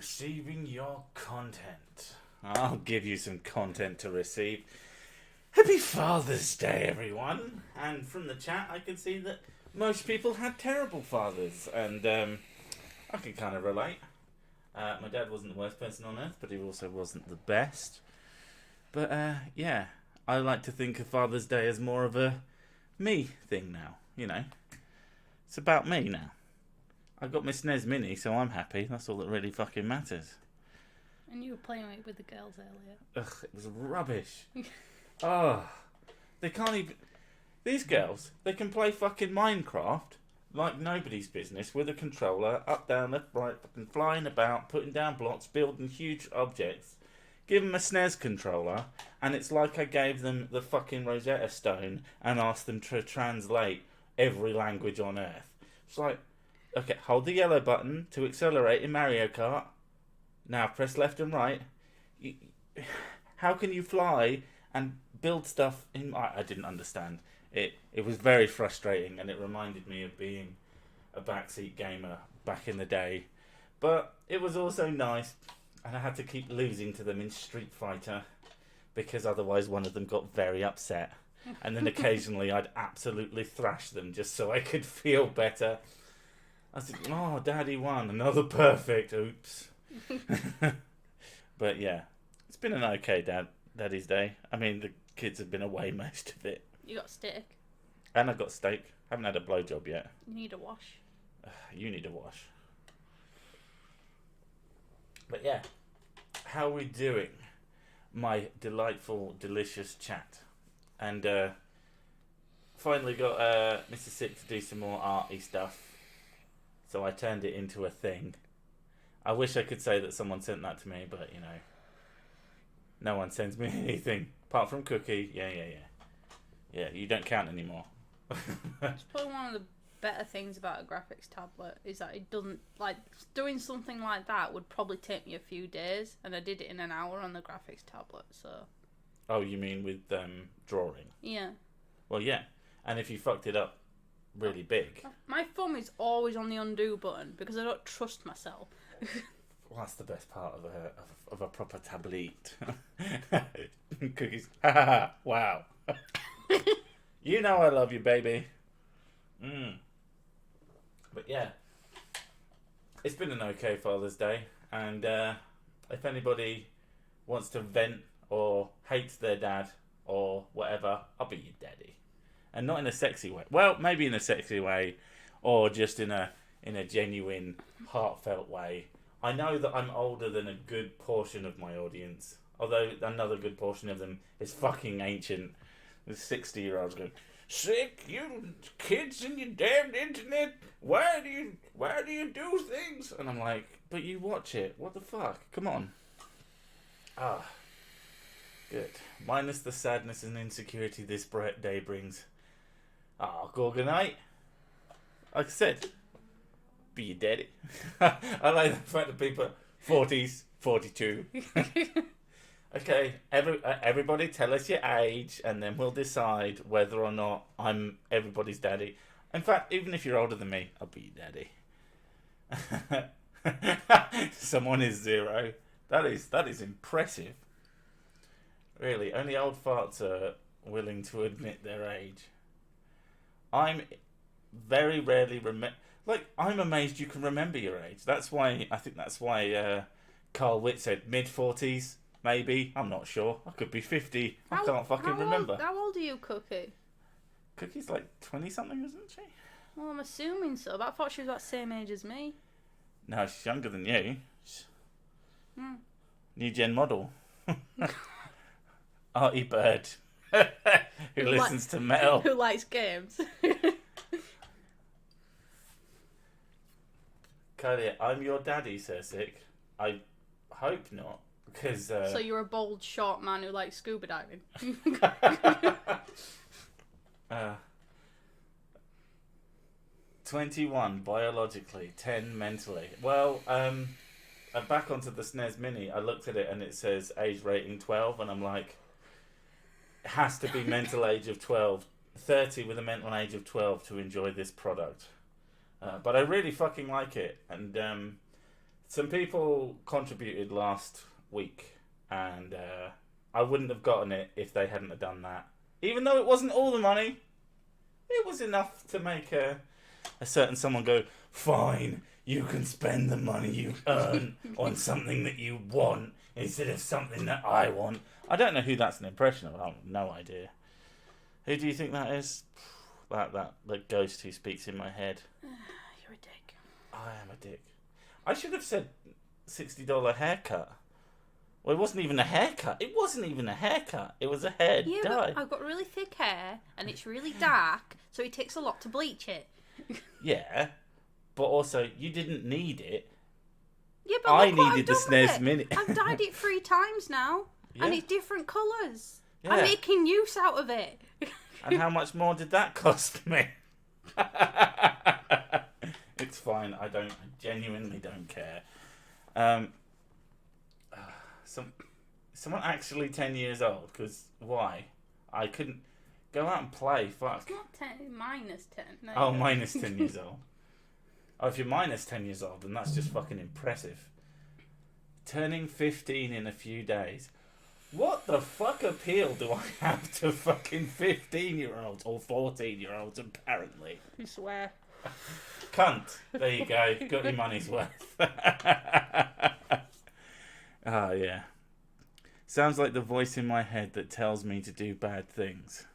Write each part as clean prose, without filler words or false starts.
Receiving your content. I'll give you some content to receive. Happy Father's Day, everyone. And from the chat, I can see that most people had terrible fathers. And I can kind of relate. My dad wasn't the worst person on earth, but he also wasn't the best. But yeah, I like to think of Father's Day as more of a me thing now. You know, it's about me now. I got my SNES Mini, so I'm happy. That's all that really fucking matters. And you were playing with the girls earlier. Ugh, it was rubbish. Oh, they can't even... These girls, they can play fucking Minecraft like nobody's business with a controller, up, down, left, right, fucking flying about, putting down blocks, building huge objects. Give them a SNES controller, and it's like I gave them the fucking Rosetta Stone and asked them to translate every language on Earth. It's like... Okay, hold the yellow button to accelerate in Mario Kart. Now press left and right. How can you fly and build stuff in... I didn't understand. It was very frustrating, and it reminded me of being a backseat gamer back in the day. But it was also nice, and I had to keep losing to them in Street Fighter, because otherwise one of them got very upset. And then occasionally I'd absolutely thrash them just so I could feel better. I said, oh, Daddy won. Another perfect. Oops. But yeah, it's been an okay Daddy's Day. I mean, the kids have been away most of it. You got steak. And I got steak. Haven't had a blowjob yet. You need a wash. You need a wash. But yeah, how are we doing? My delightful, delicious chat. And finally got Mr. Sick to do some more arty stuff. So I turned it into a thing. I wish I could say that someone sent that to me, but, you know, no one sends me anything. Apart from Cookie. Yeah. Yeah, you don't count anymore. It's probably one of the better things about a graphics tablet is that it doesn't, like, doing something like that would probably take me a few days, and I did it in an hour on the graphics tablet, so... Oh, you mean with drawing? Yeah. Well, yeah. And if you fucked it up really big... My thumb is always on the undo button because I don't trust myself. Well, that's the best part of a proper tablet. Cookies. Ha ha ha. Wow. You know I love you, baby. But yeah. It's been an okay Father's Day. And if anybody wants to vent or hates their dad or whatever, I'll be your daddy. And not in a sexy way. Well, maybe in a sexy way, or just in a genuine, heartfelt way. I know that I'm older than a good portion of my audience, although another good portion of them is fucking ancient. The 60-year-olds going, "Sick, you kids and your damned internet. Why do you do things?" And I'm like, "But you watch it. What the fuck? Come on." Ah, good. Minus the sadness and insecurity this day brings. Ah, Gorgonite. Like I said, be your daddy. I like the fact that people 40s, 42. Okay, everybody tell us your age, and then we'll decide whether or not I'm everybody's daddy. In fact, even if you're older than me, I'll be your daddy. Someone is 0. That is impressive. Really, only old farts are willing to admit their age. I'm very rarely I'm amazed you can remember your age. I think that's why Carl Witt said mid-40s, maybe. I'm not sure. I could be 50. I can't fucking remember. How old are you, Cookie? Cookie's like 20-something, isn't she? Well, I'm assuming so, but I thought she was about the same age as me. No, she's younger than you. New gen model. Artie Bird. who listens to metal. Who likes games. Kylie, I'm your daddy, Sir Sick. I hope not, because... So you're a bold, short man who likes scuba diving. 21 biologically, 10 mentally. Well, I'm back onto the SNES Mini. I looked at it and it says age rating 12, and I'm like, it has to be mental age of 12. 30 with a mental age of 12 to enjoy this product. But I really fucking like it, and some people contributed last week, and I wouldn't have gotten it if they hadn't have done that. Even though it wasn't all the money, it was enough to make a certain someone go, fine, you can spend the money you earn on something that you want instead of something that I want. I don't know who that's an impression of. I have no idea. Who do you think that is? That ghost who speaks in my head. You're a dick. I am a dick. I should have said $60 haircut. Well, it wasn't even a haircut. It wasn't even a haircut. It was a hair Yeah, dye. but I've got really thick hair and it's really dark, so it takes a lot to bleach it. Yeah, but also you didn't need it. Yeah, but I look what needed I've the done with SNES it. Mini. I've dyed it 3 times now, Yeah. and it's different colours. Yeah. I'm making use out of it. And how much more did that cost me? It's fine. I genuinely don't care. Someone actually 10 years old. Because why? I couldn't go out and play. Fuck. It's not 10, minus 10. No, Oh, minus 10 years old. Oh, if you're minus 10 years old, then that's just fucking impressive. Turning 15 in a few days. What the fuck appeal do I have to fucking 15-year-olds or 14-year-olds, apparently? You swear. Cunt. There you go. Got your money's worth. Oh, yeah. Sounds like the voice in my head that tells me to do bad things.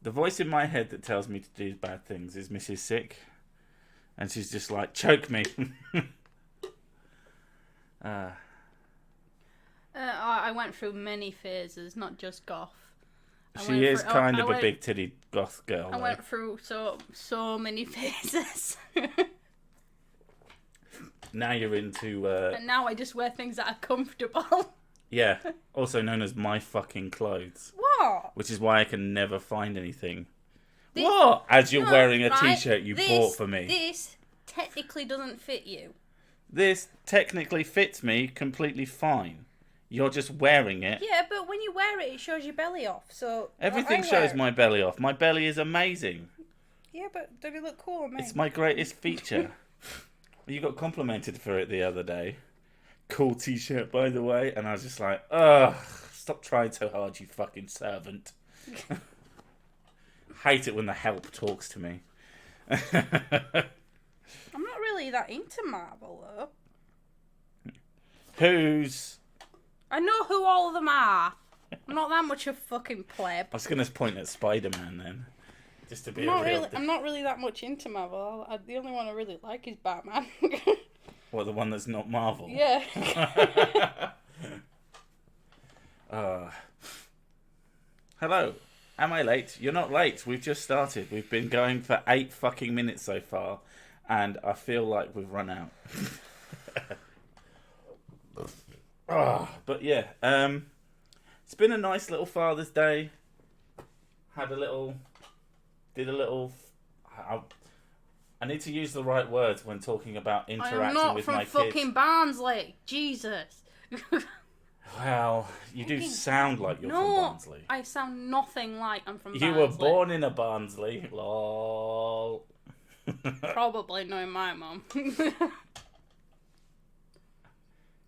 The voice in my head that tells me to do bad things is Mrs. Sick. And she's just like, choke me. I went through many phases, not just goth. She is kind of a big titty goth girl. I went through so many phases. Now you're into... And now I just wear things that are comfortable. Yeah, also known as my fucking clothes. What? Which is why I can never find anything. What? As you're wearing a t-shirt you bought for me. This technically doesn't fit you. This technically fits me completely fine. You're just wearing it. Yeah, but when you wear it, it shows your belly off. So Everything shows my belly off. My belly is amazing. Yeah, but does it look cool on me? It's my greatest feature. You got complimented for it the other day. Cool t-shirt, by the way. And I was just like, ugh, stop trying so hard, you fucking servant. Hate it when the help talks to me. I'm not really that into Marvel, though. Who's... I know who all of them are. I'm not that much of a fucking pleb. I was going to point at Spider-Man then. Just to be I'm not really that much into Marvel. The only one I really like is Batman. What, the one that's not Marvel? Yeah. Hello. Am I late? You're not late. We've just started. We've been going for 8 fucking minutes so far. And I feel like we've run out. But yeah. It's been a nice little Father's Day. Did a little... I need to use the right words when talking about interacting with my kids. I'm not from fucking Barnsley. Jesus. Well, you do sound like you're from Barnsley. I sound nothing like I'm from You Barnsley. were born in a Barnsley. Lol. Probably knowing my mum. Did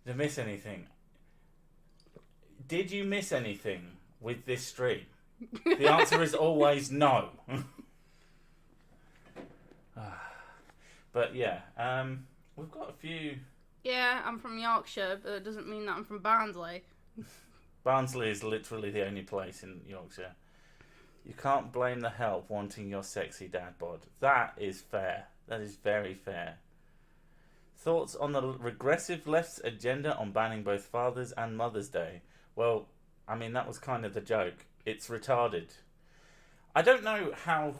I miss anything? Did you miss anything with this stream? The answer is always no. But yeah, we've got a few... Yeah, I'm from Yorkshire, but it doesn't mean that I'm from Barnsley. Barnsley is literally the only place in Yorkshire. You can't blame the help wanting your sexy dad bod. That is fair. That is very fair. Thoughts on the regressive left's agenda on banning both Father's and Mother's Day? Well, I mean, that was kind of the joke. It's retarded. I don't know how...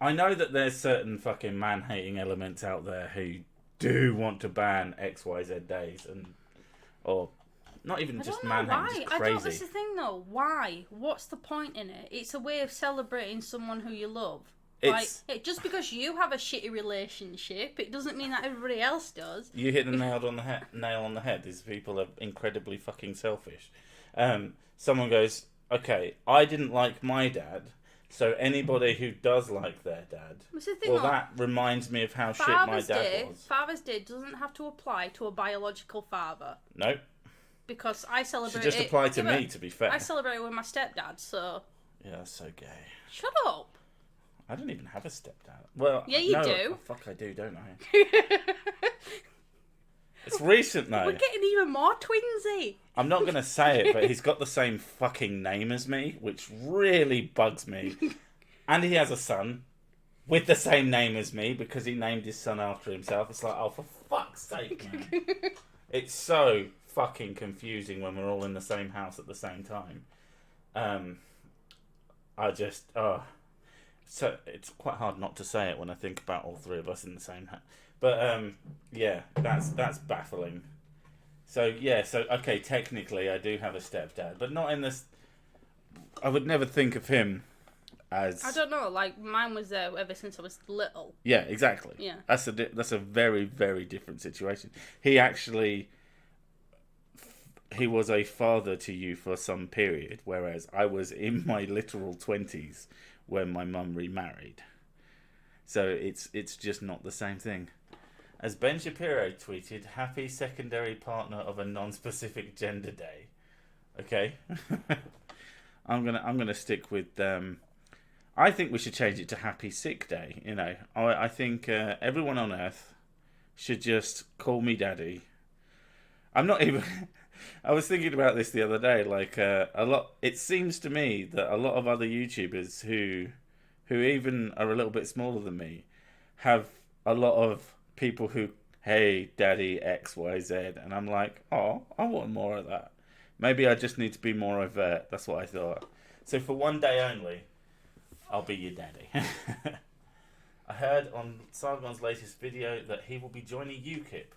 I know that there's certain fucking man-hating elements out there who do want to ban XYZ days, or not even just man-hating, just crazy. That's the thing though. Why? What's the point in it? It's a way of celebrating someone who you love. Just because you have a shitty relationship, it doesn't mean that everybody else does. You hit the nail on the head. These people are incredibly fucking selfish. Someone goes, okay, I didn't like my dad, So anybody who does like their dad, What's the thing well, on that reminds me of how shit my dad was. Father's Day doesn't have to apply to a biological father. Nope. Because I celebrate Should just apply to me, to be fair. I celebrate with my stepdad, so... Yeah, that's so gay. Shut up. I don't even have a stepdad. Well, yeah, you no, do. Oh, fuck, I do, don't I? It's recent, though. We're getting even more twinsy. I'm not going to say it, but he's got the same fucking name as me, which really bugs me. And he has a son with the same name as me because he named his son after himself. It's like, oh, for fuck's sake, man. It's so fucking confusing when we're all in the same house at the same time. So it's quite hard not to say it when I think about all three of us in the same house. But, yeah, that's baffling. So, yeah, okay, technically I do have a stepdad, but not in this... I would never think of him as... I don't know, like, mine was there ever since I was little. Yeah, exactly. Yeah. That's a very, very different situation. He actually... He was a father to you for some period, whereas I was in my literal 20s when my mum remarried. So it's just not the same thing. As Ben Shapiro tweeted, happy secondary partner of a non-specific gender day. Okay? I'm gonna stick with I think we should change it to happy sick day, you know. I think everyone on earth should just call me daddy. I'm not even I was thinking about this the other day, like it seems to me that a lot of other YouTubers who even are a little bit smaller than me have a lot of people who, hey, daddy, XYZ, and I'm like, oh, I want more of that. Maybe I just need to be more overt. That's what I thought. So for one day only, I'll be your daddy. I heard on Sargon's latest video that he will be joining UKIP.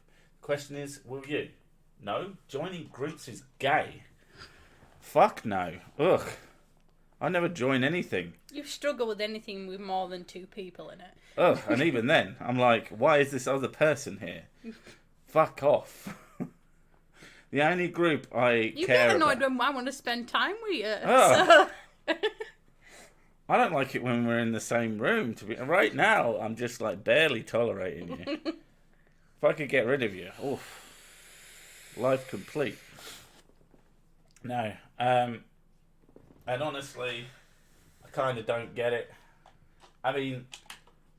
Question is, will you? No, joining groups is gay. Fuck no. Ugh. I never join anything. You struggle with anything with more than 2 people in it. Ugh, and even then, I'm like, why is this other person here? Fuck off. The only group I you care get annoyed about... when I want to spend time with you. Oh. So... I don't like it when we're in the same room. Right now, I'm just like barely tolerating you. If I could get rid of you, oof, life complete. No, and honestly, I kind of don't get it. I mean,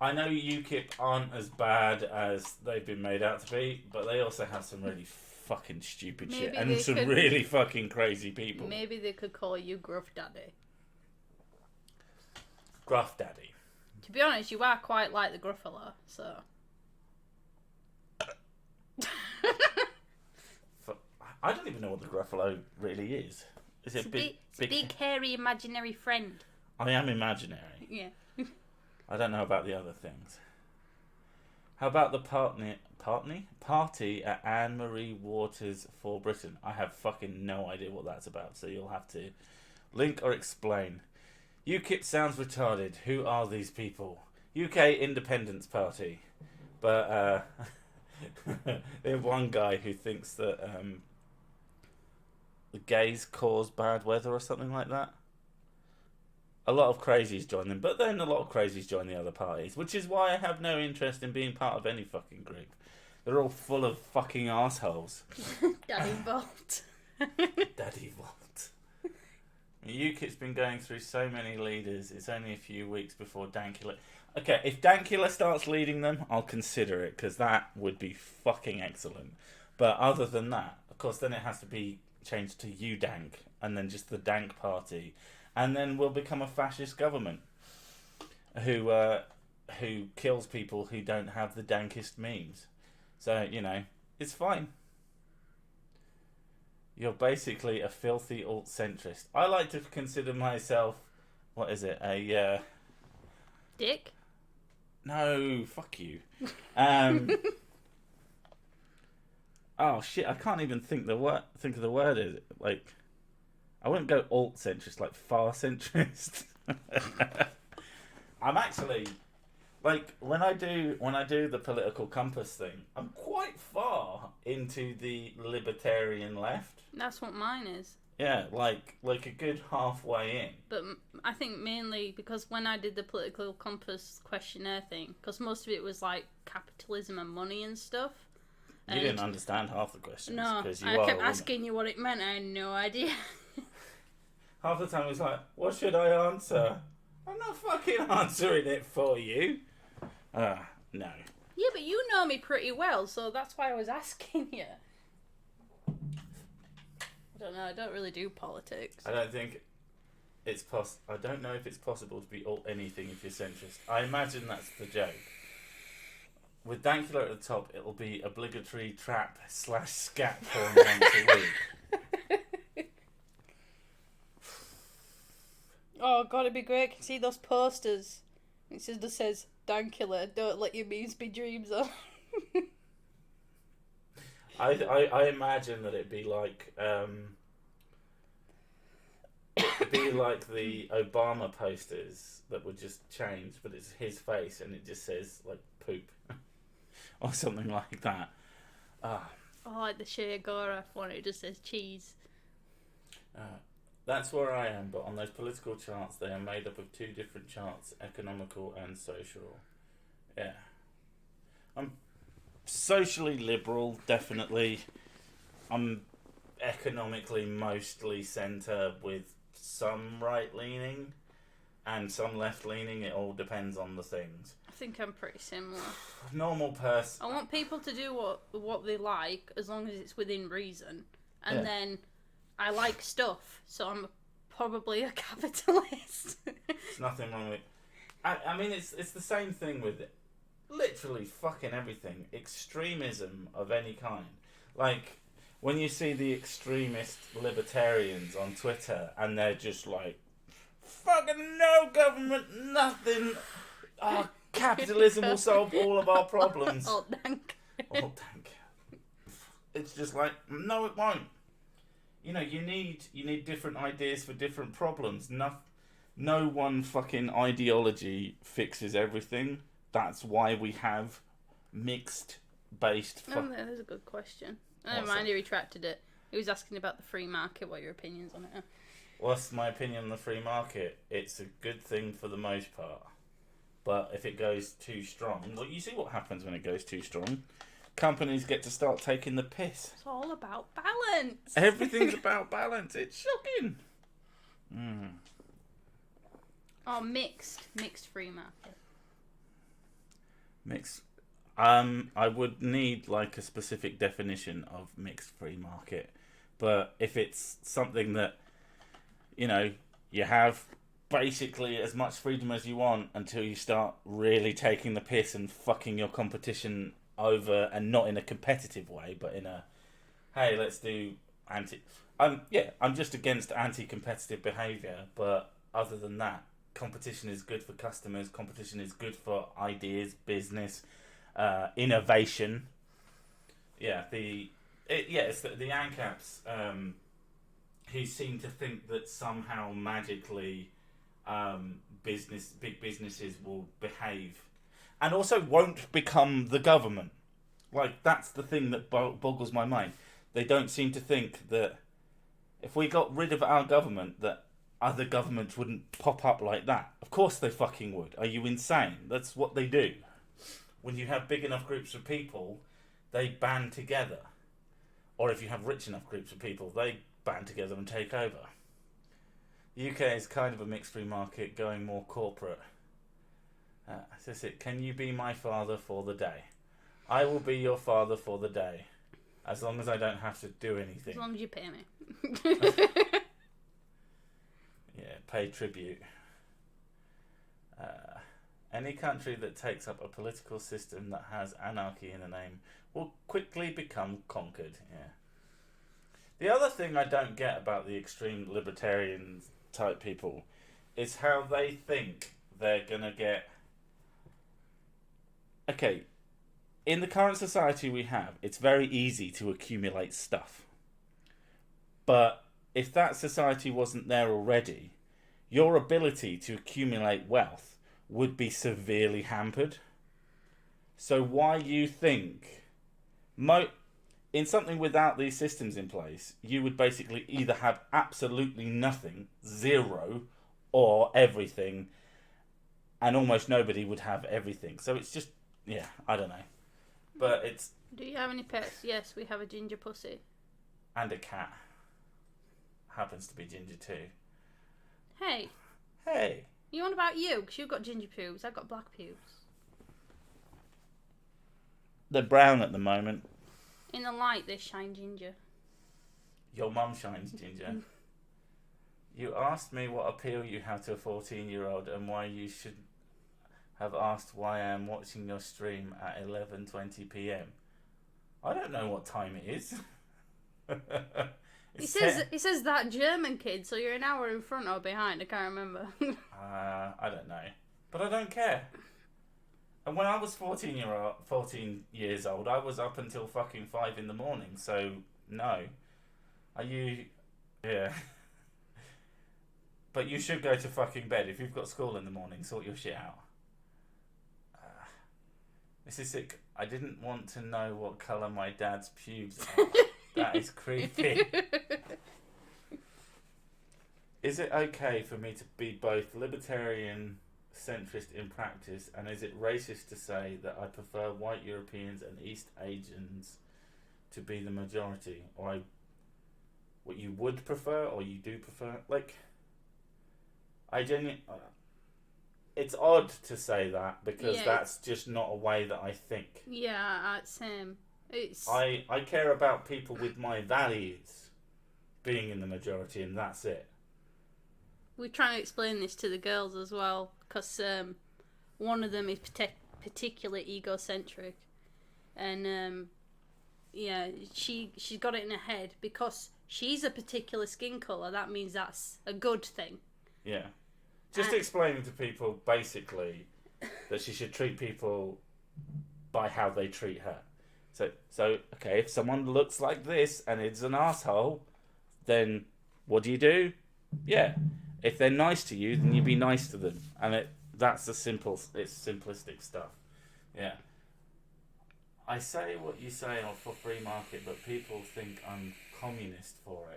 I know UKIP aren't as bad as they've been made out to be, but they also have some really fucking stupid shit and some really fucking crazy people. Maybe they could call you Gruff Daddy. Gruff Daddy. To be honest, you are quite like the Gruffalo, so... I don't even know what the Gruffalo really is. Is it big, hairy, imaginary friend? I am imaginary. Yeah. I don't know about the other things. How about the party at Anne Marie Waters for Britain? I have fucking no idea what that's about, so you'll have to link or explain. UKIP sounds retarded. Who are these people? UK Independence Party. But they have one guy who thinks that the gays cause bad weather or something like that. A lot of crazies join them, but then a lot of crazies join the other parties, which is why I have no interest in being part of any fucking group. They're all full of fucking assholes. Daddy Volt. Daddy Volt. UKIP's been going through so many leaders, it's only a few weeks before Dankula... Okay, if Dankula starts leading them, I'll consider it, because that would be fucking excellent. But other than that, of course, then it has to be changed to UDank, and then just the Dank Party. And then we'll become a fascist government who kills people who don't have the dankest memes. So, you know, it's fine. You're basically a filthy alt-centrist. I like to consider myself, what is it, a... Dick? No, fuck you. Oh shit, I can't even think of the word. Is it like... I wouldn't go alt-centrist, like far-centrist. I'm actually, like, when I do the political compass thing, I'm quite far into the libertarian left. That's what mine is. Yeah, like a good halfway in. But I think mainly because when I did the political compass questionnaire thing, because most of it was like capitalism and money and stuff. You didn't understand half the questions. No, because you I are kept a woman. asking you what it meant. I had no idea. Half the time it was like, what should I answer? I'm not fucking answering it for you. No. Yeah, but you know me pretty well, so that's why I was asking you. I don't know. I don't really do politics. I don't think it's I don't know if it's possible to be all anything if you're centrist. I imagine that's the joke. With Dankula at the top, it'll be obligatory trap / scat porn once a week. Oh god, it'd be great. Can you see those posters? It just says Dankula, don't let your memes be dreams on. I imagine that it'd be like the Obama posters that would just change, but it's his face and it just says like poop or something like that. Oh, like the Che Guevara one, it just says cheese. That's where I am, but on those political charts, they are made up of two different charts, economical and social. Yeah. I'm socially liberal, definitely. I'm economically mostly centre with some right-leaning and some left-leaning. It all depends on the things. I think I'm pretty similar. Normal person. I want people to do what they like, as long as it's within reason. And then I like stuff, so I'm probably a capitalist. There's nothing wrong with it. I mean, it's the same thing with literally fucking everything. Extremism of any kind. Like, when you see the extremist libertarians on Twitter, and they're just like, fucking no government, nothing. Capitalism will solve all of our problems. Oh, thank. Oh, thank. It's just like, no, it won't. You know, you need different ideas for different problems. No one fucking ideology fixes everything. That's why we have mixed-based... That is a good question. Never mind, he retracted it. He was asking about the free market. What are your opinions on it? What's my opinion on the free market? It's a good thing for the most part. But if it goes too strong... Well, you see what happens when it goes too strong. Companies get to start taking the piss. It's all about balance. Everything's about balance. It's shocking. Oh, mixed free market. Mixed. I would need like a specific definition of mixed free market, but if it's something that, you know, you have basically as much freedom as you want until you start really taking the piss and fucking your competition over, and not in a competitive way, but in a, hey, let's do I'm just against anti-competitive behaviour, but other than that, competition is good for customers, competition is good for ideas, business, innovation. It's the ANCAPs who seem to think that somehow magically big businesses will behave and also won't become the government. Like, that's the thing that boggles my mind. They don't seem to think that if we got rid of our government, that other governments wouldn't pop up like that. Of course they fucking would. Are you insane? That's what they do. When you have big enough groups of people, they band together. Or if you have rich enough groups of people, they band together and take over. The UK is kind of a mixed free market, going more corporate. That's it. Can you be my father for the day? I will be your father for the day. As long as I don't have to do anything. As long as you pay me. Yeah, pay tribute. Any country that takes up a political system that has anarchy in the name will quickly become conquered. Yeah. The other thing I don't get about the extreme libertarian type people is how they think they're gonna get... Okay, in the current society we have, it's very easy to accumulate stuff. But if that society wasn't there already, your ability to accumulate wealth would be severely hampered. So why you think... in something without these systems in place, you would basically either have absolutely nothing, zero, or everything, and almost nobody would have everything. So it's just, yeah, I don't know. But it's... Do you have any pets? Yes, we have a ginger pussy. And a cat. Happens to be ginger too. Hey. Hey. You on about you? Because you've got ginger pubes. I've got black pubes. They're brown at the moment. In the light, they shine ginger. Your mum shines ginger. You asked me what appeal you have to a 14-year-old and why you should have asked why I am watching your stream at 11:20 p.m. I don't know what time it is. He says that German kid, so you're an hour in front or behind. I can't remember. I don't know, but I don't care. And when I was 14 years old, I was up until fucking 5 in the morning. So no, are you? Yeah. But you should go to fucking bed if you've got school in the morning. Sort your shit out. Mrs. Sick, I didn't want to know what colour my dad's pubes are. That is creepy. Is it okay for me to be both libertarian centrist in practice, and is it racist to say that I prefer white Europeans and East Asians to be the majority? Or what you would prefer, or you do prefer? Like, I genuinely... It's odd to say that, because that's just not a way that I think. Yeah, same. I care about people with my values being in the majority, and that's it. We're trying to explain this to the girls as well, because one of them is particularly egocentric, and she's got it in her head because she's a particular skin colour. That means that's a good thing. Yeah. Just explaining to people, basically, that she should treat people by how they treat her. So okay, if someone looks like this and is an asshole, then what do? Yeah. If they're nice to you, then you be nice to them. And that's it's simplistic stuff. Yeah. I say what you say for free market, but people think I'm communist for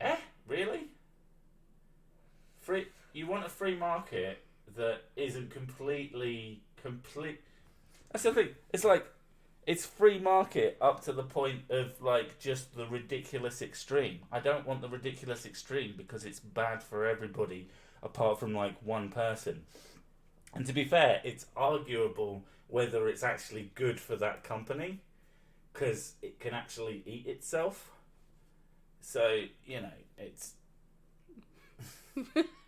it. Really? You want a free market that isn't complete. That's the thing. It's like, it's free market up to the point of like just the ridiculous extreme. I don't want the ridiculous extreme because it's bad for everybody apart from like one person. And to be fair, it's arguable whether it's actually good for that company because it can actually eat itself. So, it's...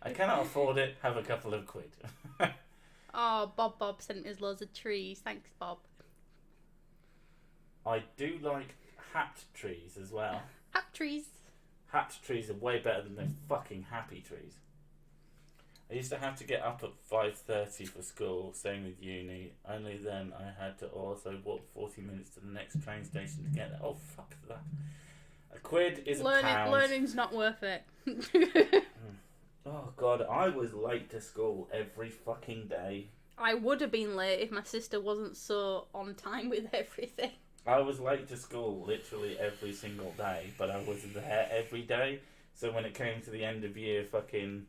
I cannot afford it. Have a couple of quid. Oh, Bob sent us loads of trees. Thanks, Bob. I do like hat trees as well. Hat trees. Hat trees are way better than those fucking happy trees. I used to have to get up at 5:30 for school, same with uni. Only then I had to also walk 40 minutes to the next train station to get there. Oh, fuck that. A quid is a pound. Learning's not worth it. Oh, God, I was late to school every fucking day. I would have been late if my sister wasn't so on time with everything. I was late to school literally every single day, but I was there every day. So when it came to the end of year, fucking...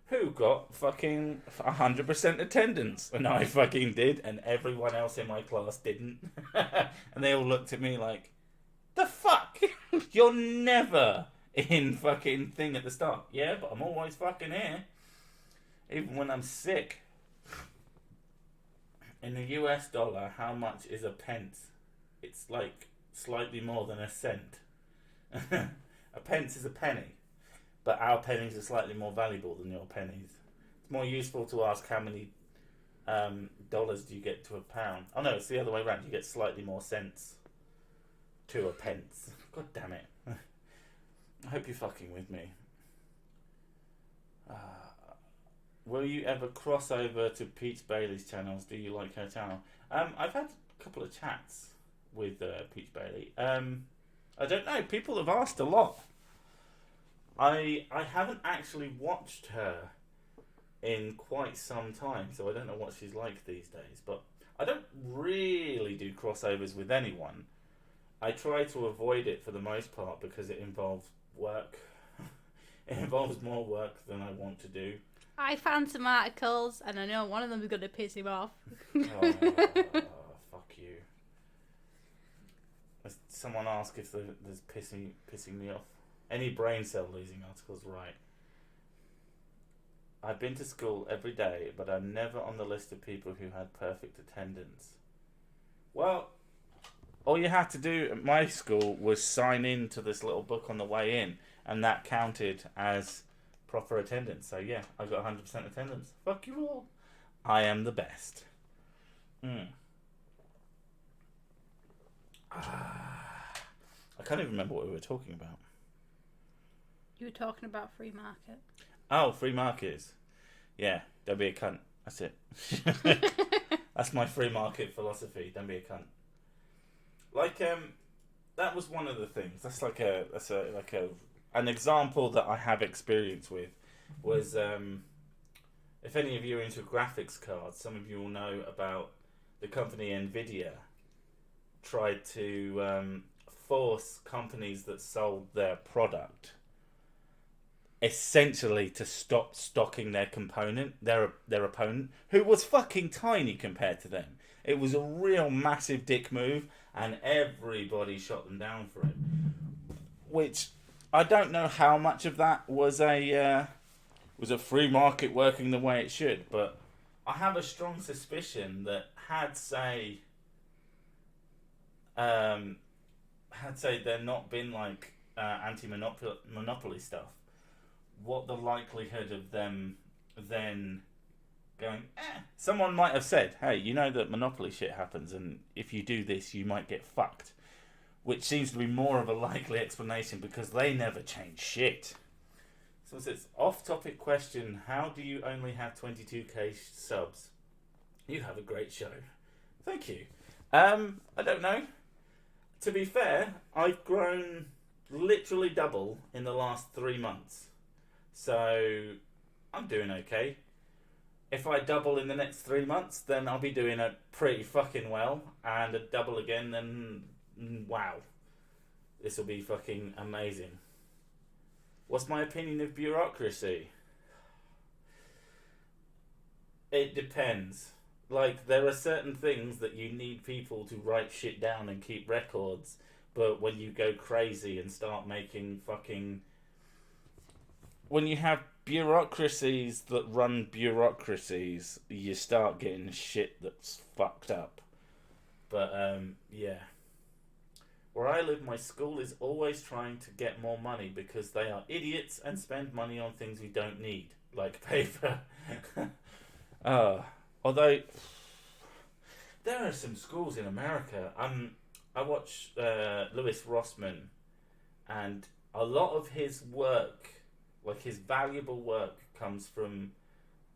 Who got fucking 100% attendance? And I fucking did, and everyone else in my class didn't. And they all looked at me like, the fuck? You're never in fucking thing at the start. Yeah, but I'm always fucking here. Even when I'm sick. In the US dollar, how much is a pence? It's like slightly more than a cent. A pence is a penny. But our pennies are slightly more valuable than your pennies. It's more useful to ask how many dollars do you get to a pound. Oh no, it's the other way around. You get slightly more cents to a pence. God damn it. I hope you're fucking with me. Will you ever cross over to Peach Bailey's channels? Do you like her channel? I've had a couple of chats with Peach Bailey. I don't know. People have asked a lot. I haven't actually watched her in quite some time, so I don't know what she's like these days. But I don't really do crossovers with anyone. I try to avoid it for the most part because it involves work. It involves more work than I want to do. I found some articles, and I know one of them is going to piss him off. Oh, fuck you. Someone asked if there's pissing me off. Any brain cell losing articles, right. I've been to school every day, but I'm never on the list of people who had perfect attendance. Well, all you had to do at my school was sign in to this little book on the way in, and that counted as proper attendance. So yeah, I got 100% attendance. Fuck you all. I am the best. I can't even remember what we were talking about. You were talking about free market. Oh, free markets. Yeah, don't be a cunt. That's it. That's my free market philosophy. Don't be a cunt. Like, that was one of the things. That's an example that I have experience with. Was if any of you are into graphics cards, some of you will know about the company Nvidia tried to force companies that sold their product essentially to stop stocking their opponent, who was fucking tiny compared to them. It was a real massive dick move, and everybody shot them down for it. Which I don't know how much of that was a free market working the way it should, but I have a strong suspicion that had there not been like anti-monopoly stuff, what the likelihood of them then going, someone might have said, hey, you know that monopoly shit happens, and if you do this, you might get fucked. Which seems to be more of a likely explanation because they never change shit. So it's off-topic question, how do you only have 22k subs? You have a great show. Thank you. I don't know. To be fair, I've grown literally double in the last 3 months. So, I'm doing okay. If I double in the next 3 months, then I'll be doing it pretty fucking well. And a double again, then wow. This will be fucking amazing. What's my opinion of bureaucracy? It depends. Like, there are certain things that you need people to write shit down and keep records. But when you go crazy and start making fucking... When you have bureaucracies that run bureaucracies, you start getting shit that's fucked up. But, yeah. Where I live, my school is always trying to get more money because they are idiots and spend money on things we don't need, like paper. Although, there are some schools in America. I watch Lewis Rossman, and a lot of his work, like his valuable work, comes from,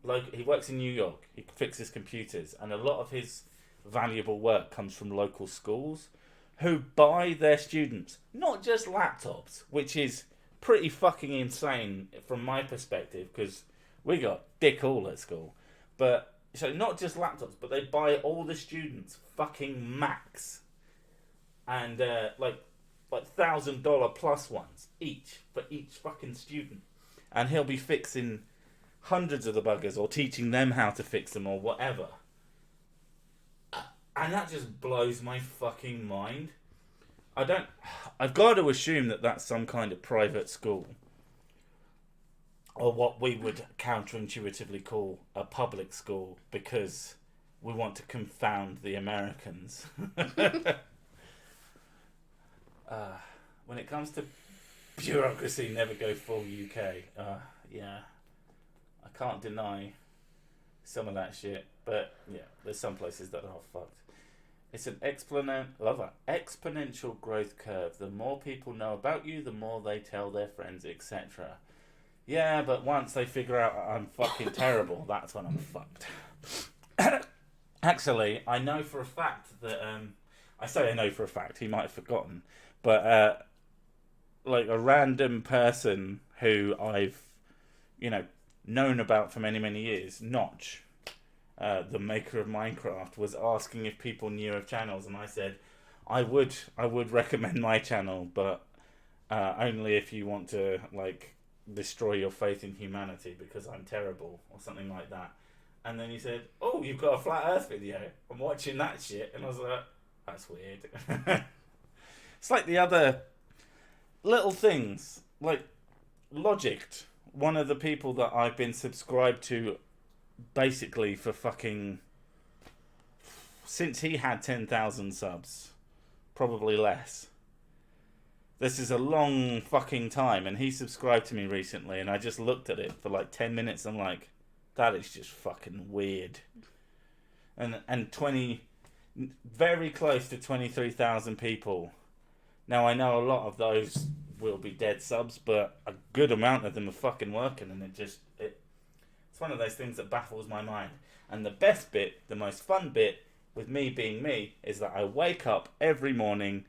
like, he works in New York. He fixes computers, and a lot of his valuable work comes from local schools who buy their students not just laptops, which is pretty fucking insane from my perspective because we got dick all at school. But so not just laptops, but they buy all the students fucking Macs and like $1,000 plus ones each for each fucking student, and he'll be fixing hundreds of the buggers or teaching them how to fix them or whatever. And that just blows my fucking mind. I've got to assume that that's some kind of private school. Or what we would counterintuitively call a public school, because we want to confound the Americans. When it comes to bureaucracy, never go full UK. Yeah. I can't deny some of that shit. But yeah, there's some places that are fucked. It's an exponential growth curve. The more people know about you, the more they tell their friends, etc. Yeah, but once they figure out I'm fucking terrible, that's when I'm fucked. Actually, I know for a fact that... I say I know for a fact, he might have forgotten. But, like, a random person who I've, known about for many, many years, Notch. the maker of Minecraft, was asking if people knew of channels, and I said, I would recommend my channel, but only if you want to like destroy your faith in humanity because I'm terrible or something like that. And then he said, "Oh, you've got a flat Earth video. I'm watching that shit," and I was like, "That's weird." It's like the other little things, like Logic, one of the people that I've been subscribed to basically for fucking since he had 10,000 subs, probably less. This is a long fucking time, and he subscribed to me recently, and I just looked at it for like 10 minutes. I'm like, that is just fucking weird. And 20, very close to 23,000 people. Now I know a lot of those will be dead subs, but a good amount of them are fucking working, and it's one of those things that baffles my mind. And the best bit, the most fun bit, with me being me, is that I wake up every morning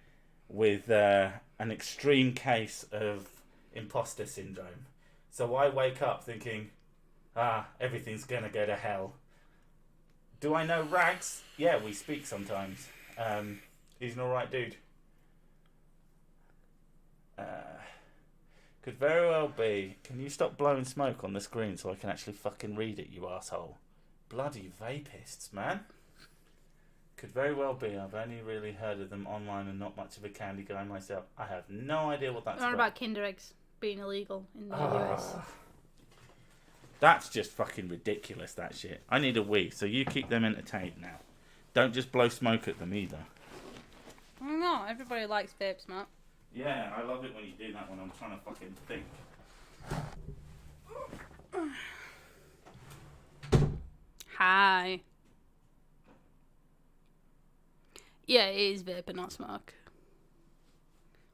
with an extreme case of imposter syndrome. So I wake up thinking, everything's gonna go to hell. Do I know Rags? Yeah, we speak sometimes. He's an alright dude. Could very well be. Can you stop blowing smoke on the screen so I can actually fucking read it, you asshole? Bloody vapists, man. Could very well be. I've only really heard of them online and not much of a candy guy myself. I have no idea what that's What about Kinder Eggs being illegal in the US? That's just fucking ridiculous, that shit. I need a wee, so you keep them entertained now. Don't just blow smoke at them either. No, everybody likes vapes, Matt. Yeah, I love it when you do that when I'm trying to fucking think. Hi. Yeah, it is vape and not smoke.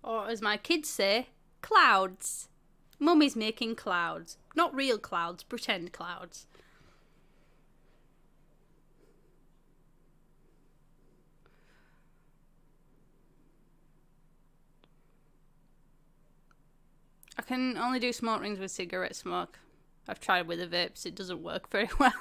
Or as my kids say, clouds. Mummy's making clouds. Not real clouds, pretend clouds. I can only do smoke rings with cigarette smoke. I've tried with the vapes, it doesn't work very well.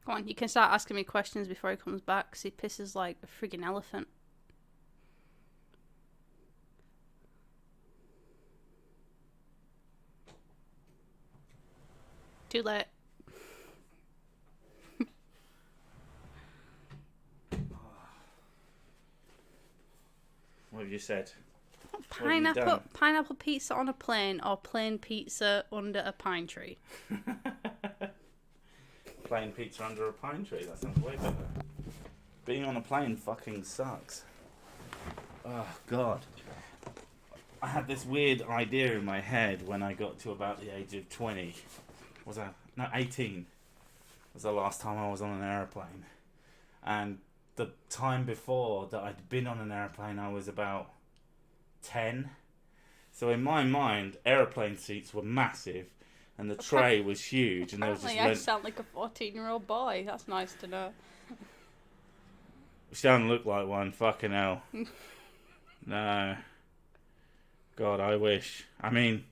Come on, you can start asking me questions before he comes back, because he pisses like a friggin' elephant. Too late. What have you said? Pineapple pizza on a plane or plain pizza under a pine tree? Plain pizza under a pine tree, that sounds way better. Being on a plane fucking sucks. Oh, God. I had this weird idea in my head when I got to about the age of 20. 18 was the last time I was on an aeroplane. And the time before that I'd been on an aeroplane, I was about 10. So in my mind, aeroplane seats were massive and the tray was huge. And there was just I sound like a 14-year-old boy. That's nice to know. She don't look like one, fucking hell. No. God, I wish. I mean...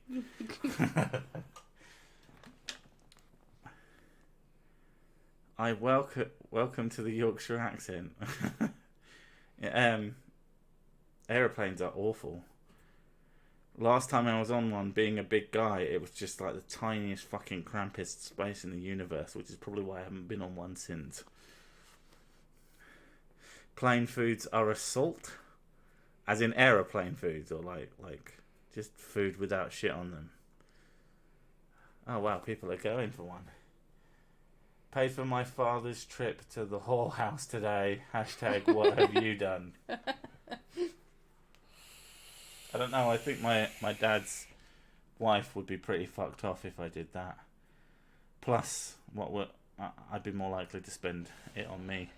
I welcome to the Yorkshire accent. Aeroplanes are awful. Last time I was on one, being a big guy, it was just like the tiniest fucking crampest space in the universe, which is probably why I haven't been on one since. Plane foods are assault, as in aeroplane foods, or like just food without shit on them. Oh wow, people are going for one. Paid for my father's trip to the whorehouse today. Hashtag what have you done? I don't know, I think my dad's wife would be pretty fucked off if I did that. Plus, I'd be more likely to spend it on me.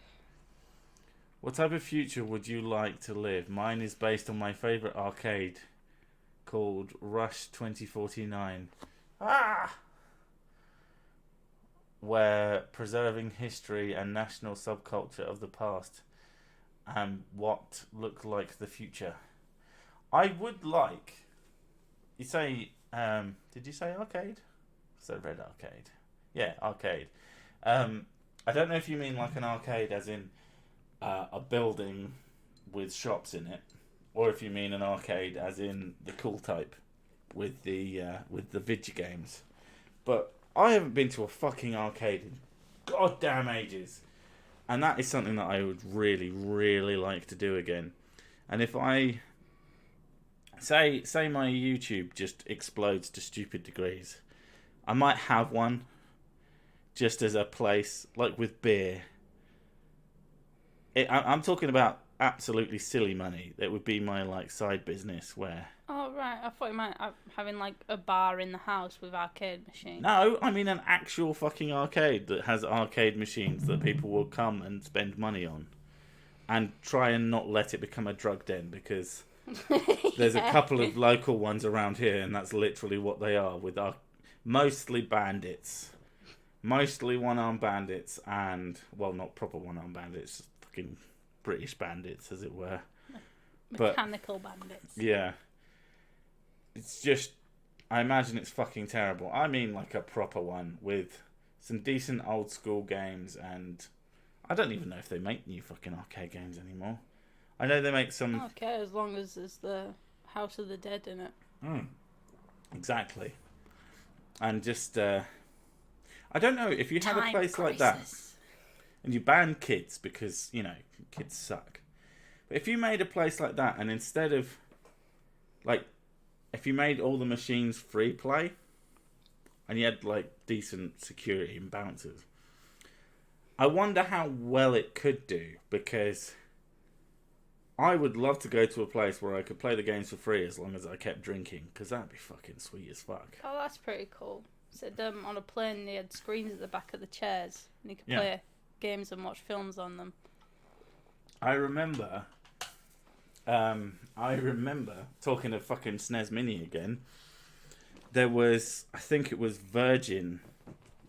What type of future would you like to live? Mine is based on my favourite arcade called Rush 2049. Where preserving history and national subculture of the past and what look like the future. I would like. You say? Did you say arcade? So red arcade. Yeah, arcade. I don't know if you mean like an arcade as in a building with shops in it, or if you mean an arcade as in the cool type with the video games. But I haven't been to a fucking arcade in goddamn ages, and that is something that I would really, really like to do again. And if I say my YouTube just explodes to stupid degrees, I might have one just as a place, like with beer. I'm talking about absolutely silly money. That would be my like side business where... Oh, right. I thought you meant having like a bar in the house with arcade machines. No, I mean an actual fucking arcade that has arcade machines that people will come and spend money on. And try and not let it become a drug den, because there's a couple of local ones around here, and that's literally what they are, with mostly bandits. Mostly one-armed bandits, and, well, not proper one-armed bandits, fucking British bandits, as it were. Mechanical bandits. Yeah. It's just, I imagine it's fucking terrible. I mean like a proper one, with some decent old school games, and I don't even know if they make new fucking arcade games anymore. I know they make some... Okay, as long as there's the House of the Dead in it. Exactly. And just... I don't know, if you had a place like that, and you banned kids because, you know, kids suck. But if you made a place like that, and instead of, like, if you made all the machines free play, and you had, like, decent security and bouncers, I wonder how well it could do, because I would love to go to a place where I could play the games for free as long as I kept drinking, because that'd be fucking sweet as fuck. Oh, that's pretty cool. Said on a plane, they had screens at the back of the chairs, and you could play games and watch films on them. I remember talking of fucking SNES Mini again. There was, I think it was Virgin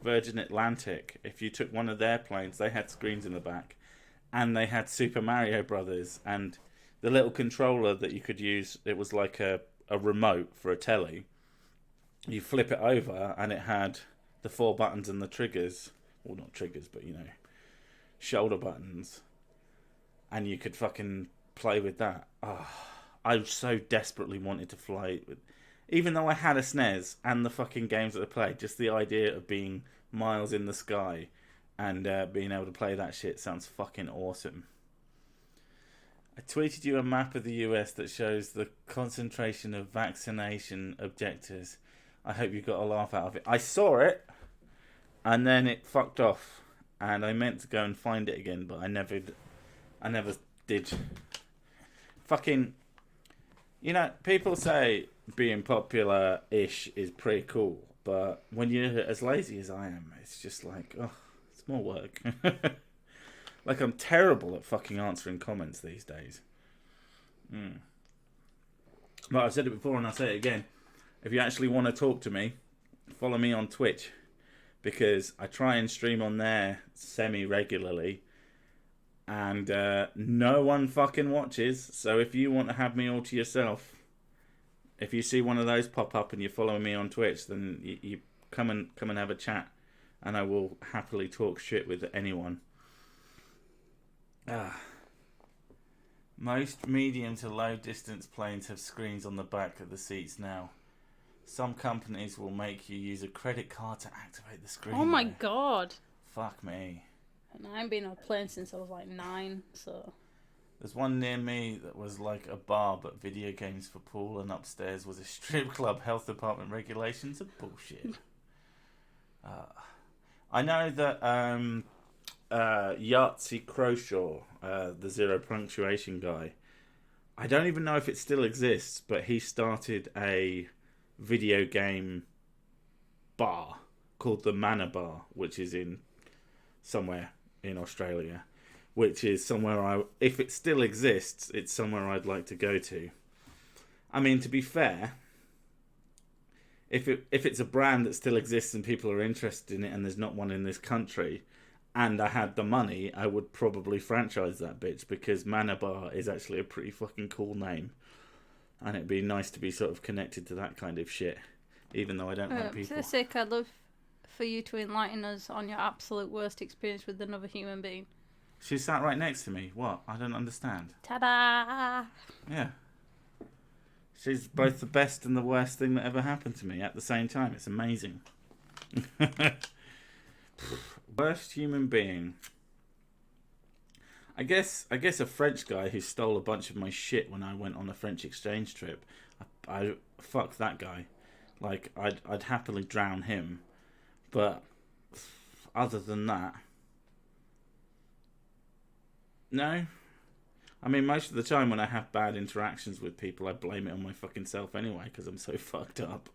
Atlantic. If you took one of their planes, they had screens in the back, and they had Super Mario Brothers, and the little controller that you could use. It was like a remote for a telly. You flip it over, and it had the 4 buttons and the triggers. Well, not triggers, but, you know, shoulder buttons. And you could fucking play with that. Oh, I so desperately wanted to fly. Even though I had a SNES and the fucking games that I played, just the idea of being miles in the sky and being able to play that shit sounds fucking awesome. I tweeted you a map of the US that shows the concentration of vaccination objectives. I hope you got a laugh out of it. I saw it, and then it fucked off, and I meant to go and find it again, but I never did. Fucking, you know, people say being popular-ish is pretty cool, but when you're as lazy as I am, it's just like, oh, it's more work. Like, I'm terrible at fucking answering comments these days. But I've said it before and I'll say it again. If you actually want to talk to me, follow me on Twitch, because I try and stream on there semi-regularly, and no one fucking watches. So if you want to have me all to yourself, if you see one of those pop up and you're following me on Twitch, then you come and have a chat, and I will happily talk shit with anyone. Most medium to low distance planes have screens on the back of the seats now. Some companies will make you use a credit card to activate the screen. Oh my god. Fuck me. And I haven't been on a plane since I was like 9, so... There's one near me that was like a bar, but video games for pool, and upstairs was a strip club. Health department regulations are bullshit. I know that Yahtzee Croshaw, the zero punctuation guy, I don't even know if it still exists, but he started a video game bar called the Manor Bar, which is in somewhere in Australia, which is somewhere if it still exists, it's somewhere I'd like to go to. I mean, to be fair, if it's a brand that still exists and people are interested in it and there's not one in this country, and I had the money, I would probably franchise that bitch, because Manor Bar is actually a pretty fucking cool name. And it'd be nice to be sort of connected to that kind of shit, even though I don't like people. For the sake, I'd love for you to enlighten us on your absolute worst experience with another human being. She sat right next to me. What? I don't understand. Ta-da! Yeah. She's both the best and the worst thing that ever happened to me at the same time. It's amazing. Worst human being. I guess a French guy who stole a bunch of my shit when I went on a French exchange trip. I fuck that guy. Like, I'd happily drown him. But other than that, no. I mean, most of the time when I have bad interactions with people, I blame it on my fucking self anyway, because I'm so fucked up.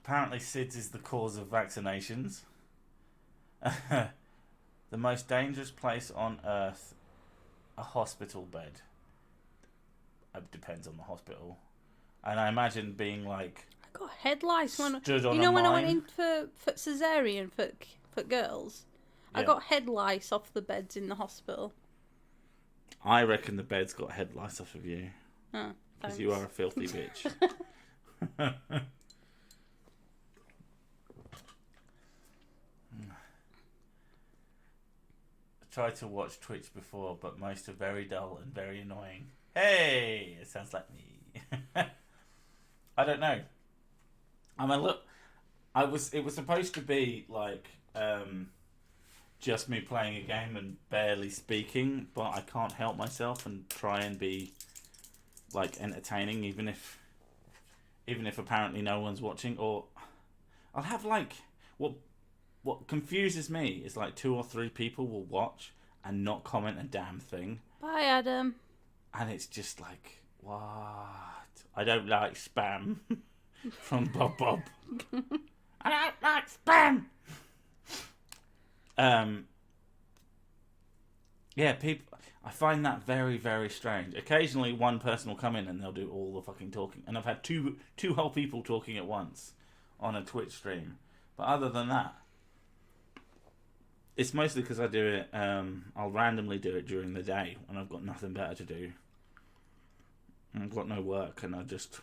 Apparently SIDS is the cause of vaccinations. The most dangerous place on earth, a hospital bed. It depends on the hospital. And I imagine being like... I got head lice when... Stood on you know a when I mine. went in for cesarean for girls? Yeah. I got head lice off the beds in the hospital. I reckon the bed's got head lice off of you. Oh, because you are a filthy bitch. I tried to watch Twitch before, but most are very dull and very annoying. Hey, it sounds like me. I don't know. I mean, look, it was supposed to be like just me playing a game and barely speaking, but I can't help myself and try and be like entertaining, even if apparently no one's watching. Or I'll have like what confuses me is like 2 or 3 people will watch and not comment a damn thing. Bye, Adam. And it's just like, what? I don't like spam. From Bob. I don't like spam. Yeah, people. I find that very, very strange. Occasionally, one person will come in and they'll do all the fucking talking, and I've had two whole people talking at once on a Twitch stream. But other than that, it's mostly because I do it. I'll randomly do it during the day when I've got nothing better to do. I've got no work, and I'm just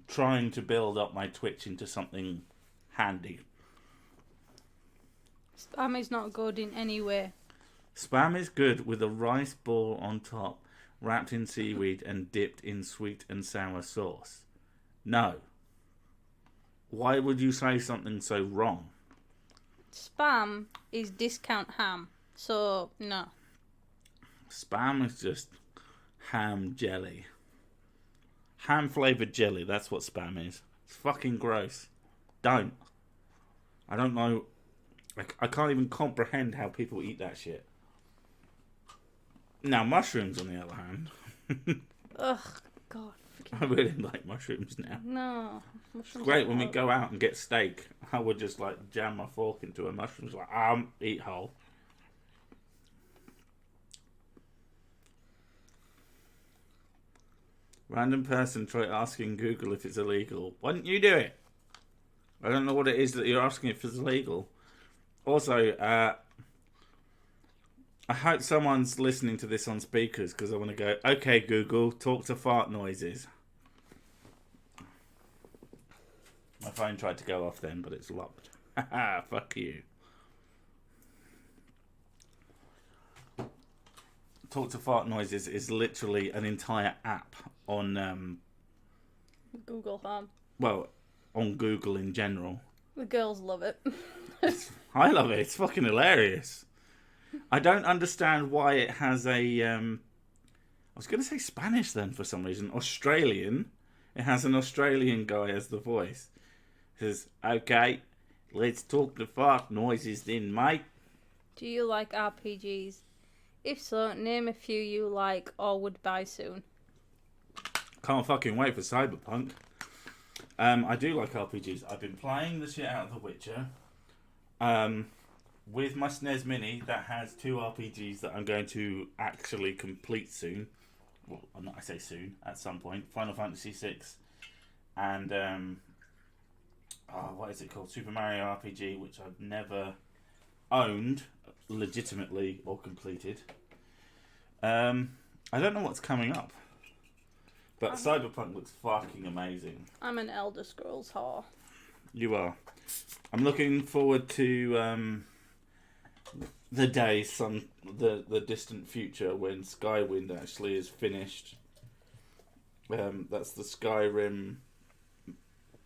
trying to build up my Twitch into something handy. Spam is not good in any way. Spam is good with a rice ball on top, wrapped in seaweed and dipped in sweet and sour sauce. No. Why would you say something so wrong? Spam is discount ham, so no. Spam is just ham jelly. Ham flavoured jelly, that's what spam is. It's fucking gross. I don't know. I can't even comprehend how people eat that shit. Now, mushrooms, on the other hand. Ugh, God. I really like mushrooms now. No. It's great when we go out and get steak. I would just like jam my fork into a mushroom. It's like, eat whole. Random person try asking Google if it's illegal. Why don't you do it? I don't know what it is that you're asking if it's illegal. Also, I hope someone's listening to this on speakers, because I want to go, okay, Google, talk to fart noises. My phone tried to go off then, but it's locked. Haha, fuck you. Talk to fart noises is literally an entire app on Google Home. Well, on Google in general. The girls love it. I love it. It's fucking hilarious. I don't understand why it has a I was going to say Spanish then for some reason. Australian. It has an Australian guy as the voice. It says, okay, let's talk the fart noises then, mate. Do you like RPGs? If so, name a few you like or would buy soon. Can't fucking wait for Cyberpunk. I do like RPGs. I've been playing the shit out of The Witcher. With my SNES Mini, that has 2 RPGs that I'm going to actually complete soon. Well, I say soon, at some point. Final Fantasy VI and what is it called? Super Mario RPG, which I've never owned legitimately or completed. I don't know what's coming up, but Cyberpunk looks fucking amazing. I'm an Elder Scrolls whore. You are. I'm looking forward to the day, the distant future when Skywind actually is finished. That's the Skyrim,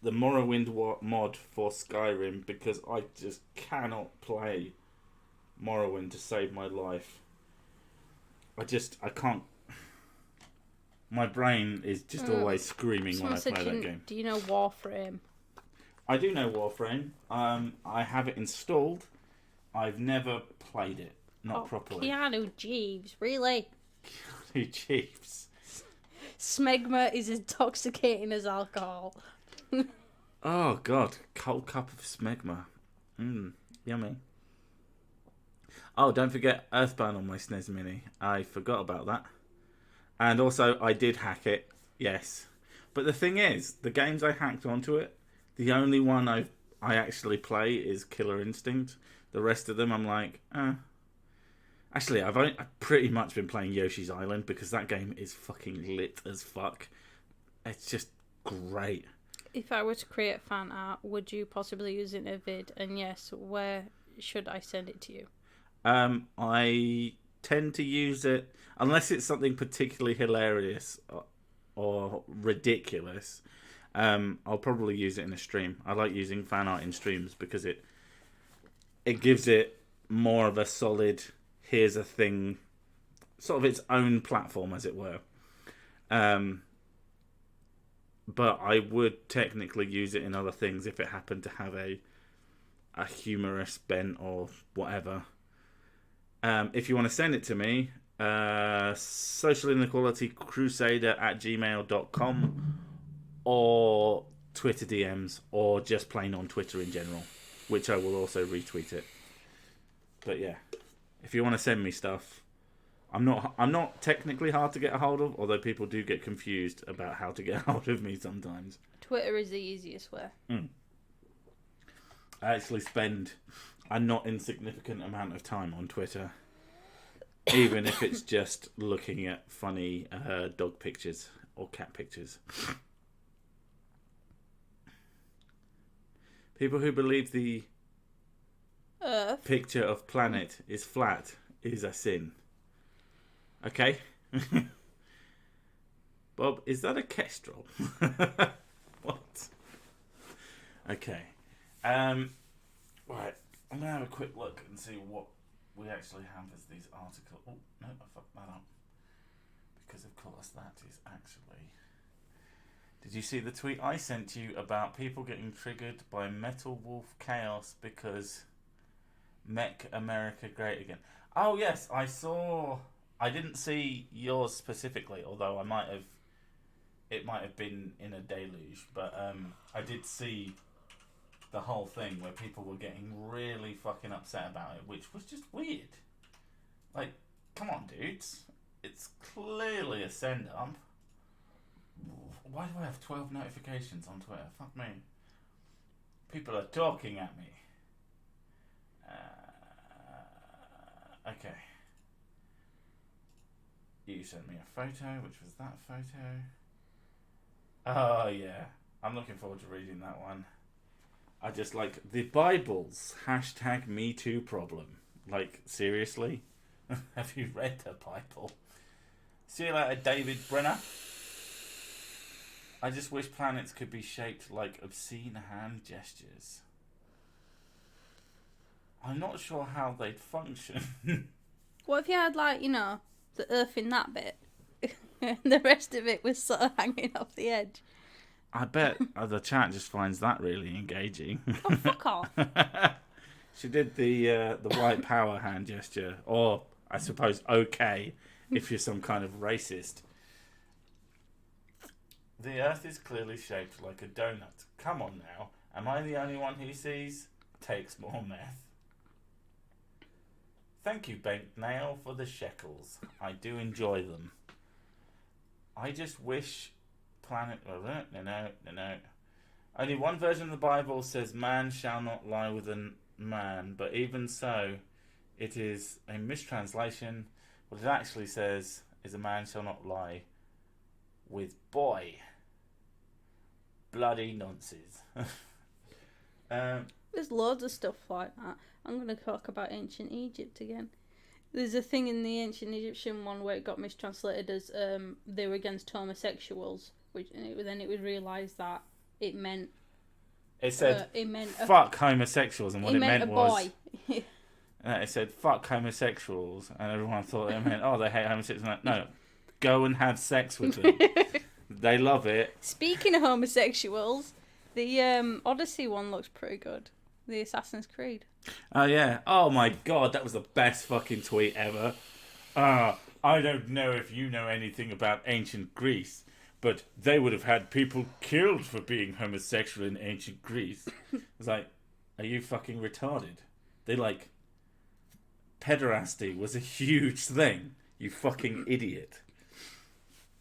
the Morrowind mod for Skyrim, because I just cannot play Morrowind to save my life. I can't. My brain is just always screaming when I play that game. Do you know Warframe? I do know Warframe. I have it installed. I've never played it. Not properly. Keanu Jeeves, really? Keanu Jeeves. Smegma is intoxicating as alcohol. Oh, God. Cold cup of smegma. Yummy. Oh, don't forget Earthbound on my SNES Mini. I forgot about that. And also, I did hack it. Yes. But the thing is, the games I hacked onto it, the only one I actually play is Killer Instinct. The rest of them, I'm like, Actually, I've pretty much been playing Yoshi's Island because that game is fucking lit as fuck. It's just great. If I were to create fan art, would you possibly use it in a vid? And yes, where should I send it to you? I tend to use it, unless it's something particularly hilarious or ridiculous, I'll probably use it in a stream. I like using fan art in streams because it gives it more of a solid, here's a thing, sort of its own platform, as it were. But I would technically use it in other things if it happened to have a humorous bent or whatever. If you want to send it to me, socialinequalitycrusader@gmail.com or Twitter DMs, or just plain on Twitter in general, which I will also retweet it. But yeah, if you want to send me stuff, I'm not technically hard to get a hold of, although people do get confused about how to get a hold of me sometimes. Twitter is the easiest way. I actually spend a not insignificant amount of time on Twitter, even if it's just looking at funny dog pictures or cat pictures. People who believe the Earth picture of planet is flat is a sin. Okay? Bob, is that a kestrel? What? Okay. Right. I'm going to have a quick look and see what we actually have as these articles. Oh, no, I fucked that up. Because, of course, that is actually... Did you see the tweet I sent you about people getting triggered by Metal Wolf Chaos because Make America Great Again? Oh, yes, I saw... I didn't see yours specifically, although it might have been in a deluge, but I did see the whole thing where people were getting really fucking upset about it, which was just weird. Like, come on, dudes. It's clearly a send-up. Why do I have 12 notifications on Twitter? Fuck me. People are talking at me. Okay. You sent me a photo, which was that photo. Oh, yeah. I'm looking forward to reading that one. I just like the Bible's #MeToo problem. Like, seriously? Have you read the Bible? See you later, David Brenner. I just wish planets could be shaped like obscene hand gestures. I'm not sure how they'd function. What if you had, like, you know, the Earth in that bit, and the rest of it was sort of hanging off the edge? I bet the chat just finds that really engaging. Oh, fuck off. She did the white power hand gesture, or I suppose okay, if you're some kind of racist. The Earth is clearly shaped like a donut. Come on now. Am I the only one who sees? Takes more meth. Thank you, Banked Nail, for the shekels. I do enjoy them. I just wish planet... No. Only one version of the Bible says man shall not lie with a man, but even so, it is a mistranslation. What it actually says is a man shall not lie with boy. Bloody nonsense. There's loads of stuff like that. I'm going to talk about ancient Egypt again. There's a thing in the ancient Egyptian one where it got mistranslated as they were against homosexuals, then it was realised that it meant... It said, fuck homosexuals, and what it meant was... boy. It said, fuck homosexuals, and everyone thought it meant, oh, they hate homosexuals. No, go and have sex with them. They love it. Speaking of homosexuals, the Odyssey one looks pretty good. The Assassin's Creed. Oh, yeah. Oh, my God, that was the best fucking tweet ever. I don't know if you know anything about ancient Greece, but they would have had people killed for being homosexual in ancient Greece. It's like, are you fucking retarded? They like... Pederasty was a huge thing. You fucking idiot.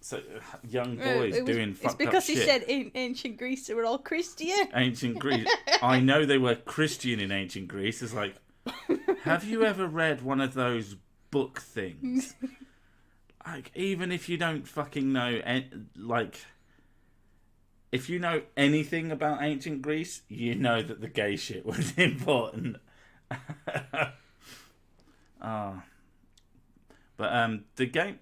So, young boys doing fucked up shit. It's because he said in ancient Greece they were all Christian. Ancient Greece. I know they were Christian in ancient Greece. It's like, have you ever read one of those book things? Like, even if you don't fucking know, like, if you know anything about ancient Greece, you know that the gay shit was important. But the game,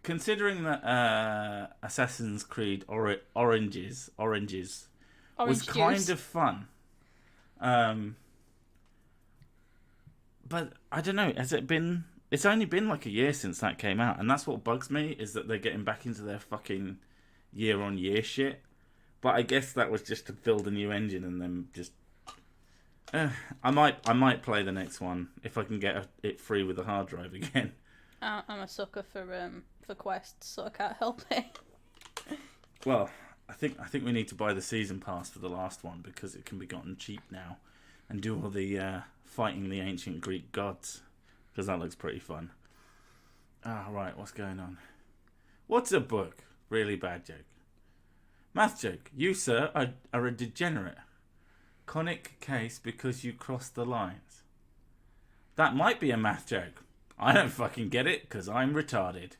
considering that Assassin's Creed Oranges was kind of fun. But I don't know, has it been... It's only been like a year since that came out, and that's what bugs me, is that they're getting back into their fucking year-on-year shit. But I guess that was just to build a new engine and then just... I might play the next one if I can get it free with the hard drive again. I'm a sucker for quests, so I can't help it. Well, I think we need to buy the season pass for the last one because it can be gotten cheap now, and do all the fighting the ancient Greek gods, because that looks pretty fun. Right, what's going on? What's a book? Really bad joke. Math joke. You, sir, are a degenerate. Conic case because you crossed the lines. That might be a math joke. I don't fucking get it because I'm retarded.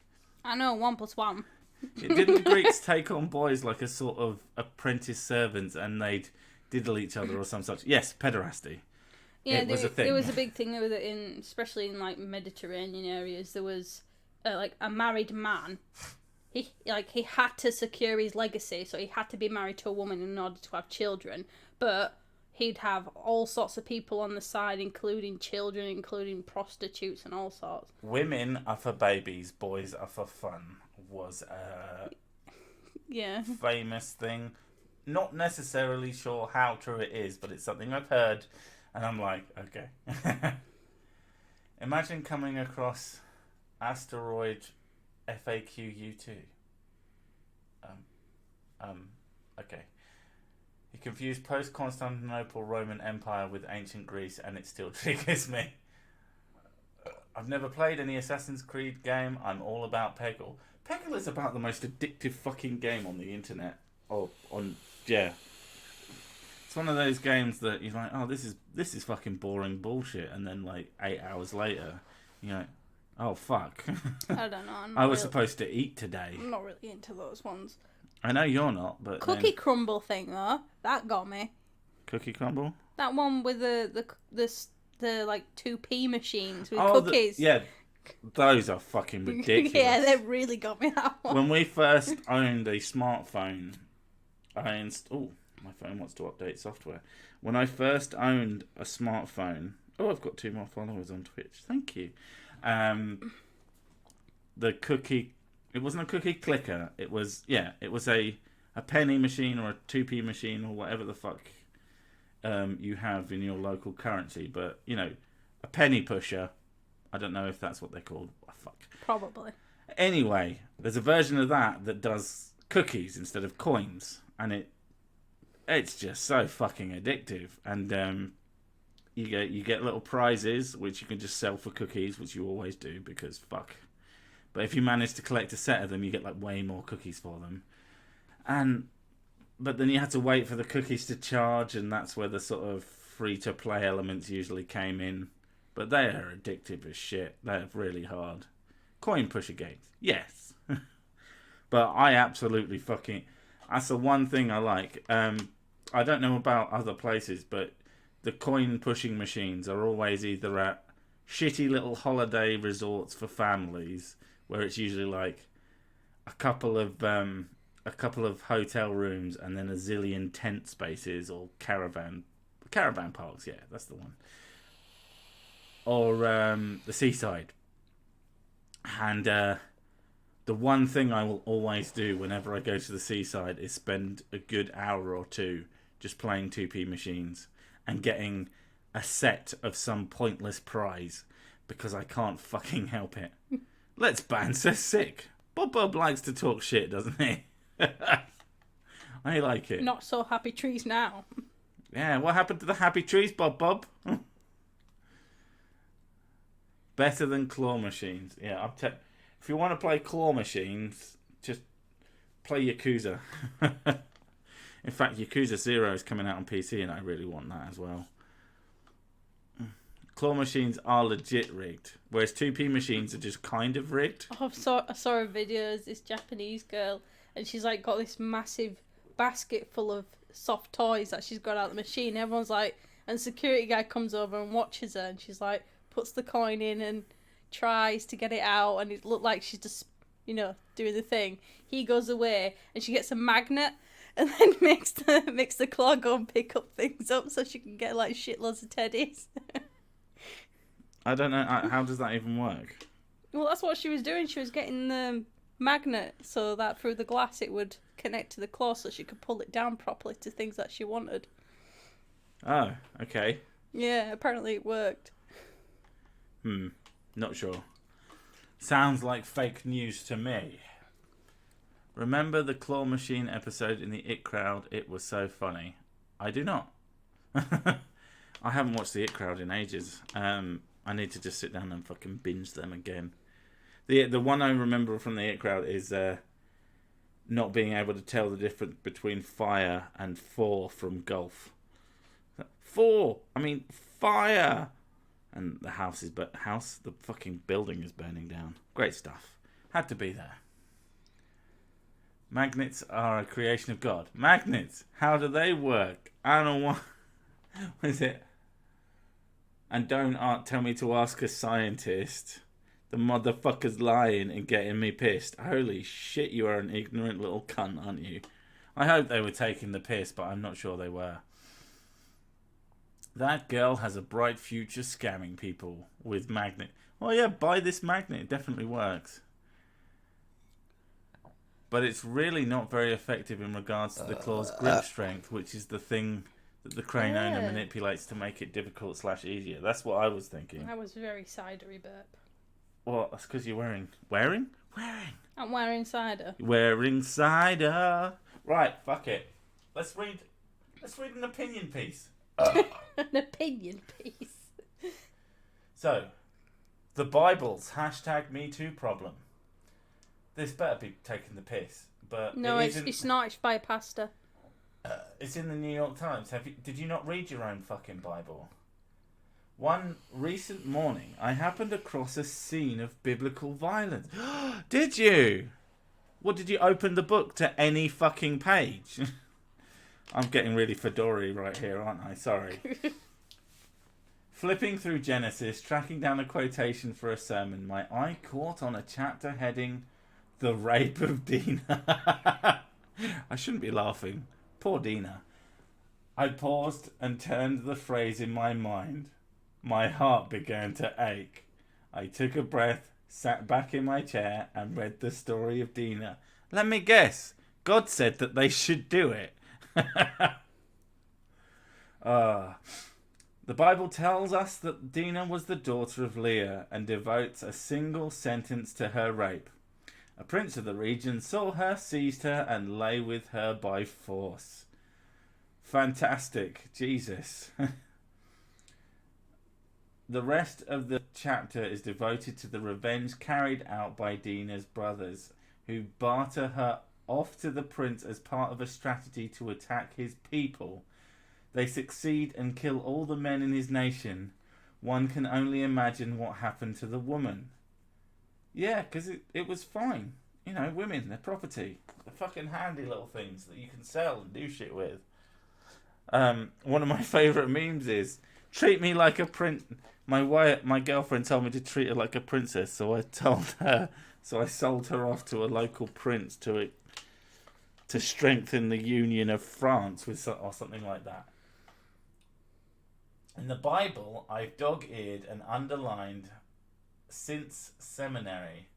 I know, 1 + 1. Didn't the Greeks take on boys like a sort of apprentice servants and they'd diddle each other or some such? Yes, pederasty. Yeah, it was a thing. There was a big thing with it, especially in like Mediterranean areas. There was like a married man. He had to secure his legacy, so he had to be married to a woman in order to have children. But he'd have all sorts of people on the side, including children, including prostitutes and all sorts. Women are for babies, boys are for fun, was a famous thing. Not necessarily sure how true it is, but it's something I've heard, and I'm like, okay. Imagine coming across asteroid FAQU2. Okay. You confuse post-Constantinople Roman Empire with ancient Greece and it still triggers me. I've never played any Assassin's Creed game. I'm all about Peggle. Peggle is about the most addictive fucking game on the internet. It's one of those games that you're like, oh, this is fucking boring bullshit, and then like 8 hours later, you're like, oh fuck. I don't know. I was supposed to eat today. I'm not really into those ones. I know you're not, but Cookie crumble thing though, that got me. Cookie crumble? That one with the like 2p machines with cookies. Those are fucking ridiculous. Yeah, they really got me, that one. When we first owned a smartphone, my phone wants to update software. When I first owned a smartphone, I've got 2 more followers on Twitch. Thank you. The cookie. It wasn't a cookie clicker. It was a penny machine or a 2p machine or whatever the fuck you have in your local currency. But, a penny pusher. I don't know if that's what they're called. Oh, fuck. Probably. Anyway, there's a version of that does cookies instead of coins. And it's just so fucking addictive. And you get little prizes, which you can just sell for cookies, which you always do because fuck. But if you manage to collect a set of them, you get like way more cookies for them. And but then you had to wait for the cookies to charge, and that's where the sort of free-to-play elements usually came in. But they are addictive as shit. They're really hard. Coin pusher games, yes. But I absolutely fucking... That's the one thing I like. I don't know about other places, but the coin pushing machines are always either at shitty little holiday resorts for families, where it's usually like a couple of hotel rooms and then a zillion tent spaces or caravan parks. Yeah, that's the one. Or the seaside. And the one thing I will always do whenever I go to the seaside is spend a good hour or two just playing 2p machines and getting a set of some pointless prize because I can't fucking help it. Let's ban says sick. Bob likes to talk shit, doesn't he? I like it. Not so happy trees now. Yeah, what happened to the happy trees, Bob? Better than claw machines. Yeah, if you want to play claw machines, just play Yakuza. In fact, Yakuza 0 is coming out on PC, and I really want that as well. Claw machines are legit rigged, whereas 2p machines are just kind of rigged. I saw a video of this Japanese girl, and she's like got this massive basket full of soft toys that she's got out of the machine. Everyone's like, and security guy comes over and watches her, and she's like, puts the coin in and tries to get it out, and it looked like she's just, doing the thing. He goes away, and she gets a magnet, and then makes the claw go and pick up things up so she can get like shitloads of teddies. I don't know, how does that even work? Well, that's what she was doing. She was getting the magnet so that through the glass it would connect to the claw so she could pull it down properly to things that she wanted. Oh, okay. Yeah, apparently it worked. Not sure. Sounds like fake news to me. Remember the claw machine episode in the It Crowd? It was so funny. I do not. I haven't watched the It Crowd in ages. I need to just sit down and fucking binge them again. The one I remember from the It Crowd is not being able to tell the difference between fire and four from golf. Fire! And the the fucking building is burning down. Great stuff. Had to be there. Magnets are a creation of God. Magnets! How do they work? I don't know what is it? And don't tell me to ask a scientist. The motherfucker's lying and getting me pissed. Holy shit, you are an ignorant little cunt, aren't you? I hope they were taking the piss, but I'm not sure they were. That girl has a bright future scamming people with magnet. Oh yeah, buy this magnet. It definitely works. But it's really not very effective in regards to the claw's grip strength, which is the thing that the crane owner manipulates to make it difficult / easier. That's what I was thinking. That was very cidery burp. Well, that's because you're wearing? I'm wearing cider. Wearing cider. Right, fuck it. Let's read an opinion piece. An opinion piece. So, the Bible's #MeToo problem. This better be taking the piss, but no, it's not. It's by a pastor. It's in the New York Times. Did you not read your own fucking Bible? One recent morning, I happened across a scene of biblical violence. Did you? What, did you open the book to any fucking page? I'm getting really fedory right here, aren't I? Sorry. Flipping through Genesis, tracking down a quotation for a sermon, my eye caught on a chapter heading, The Rape of Dinah. I shouldn't be laughing. Poor Dinah. I paused and turned the phrase in my mind. My heart began to ache. I took a breath, sat back in my chair, and read the story of Dinah. Let me guess. God said that they should do it. The Bible tells us that Dinah was the daughter of Leah and devotes a single sentence to her rape. A prince of the region saw her, seized her, and lay with her by force. Fantastic. Jesus. The rest of the chapter is devoted to the revenge carried out by Dinah's brothers, who batter her off to the prince as part of a strategy to attack his people. They succeed and kill all the men in his nation. One can only imagine what happened to the woman. Yeah, because it was fine. You know, women, they're property. They're fucking handy little things that you can sell and do shit with. One of my favourite memes is, treat me like a prince. My girlfriend told me to treat her like a princess, so I sold her off to a local prince to strengthen the union of France or something like that. In the Bible, I've dog-eared and underlined since seminary.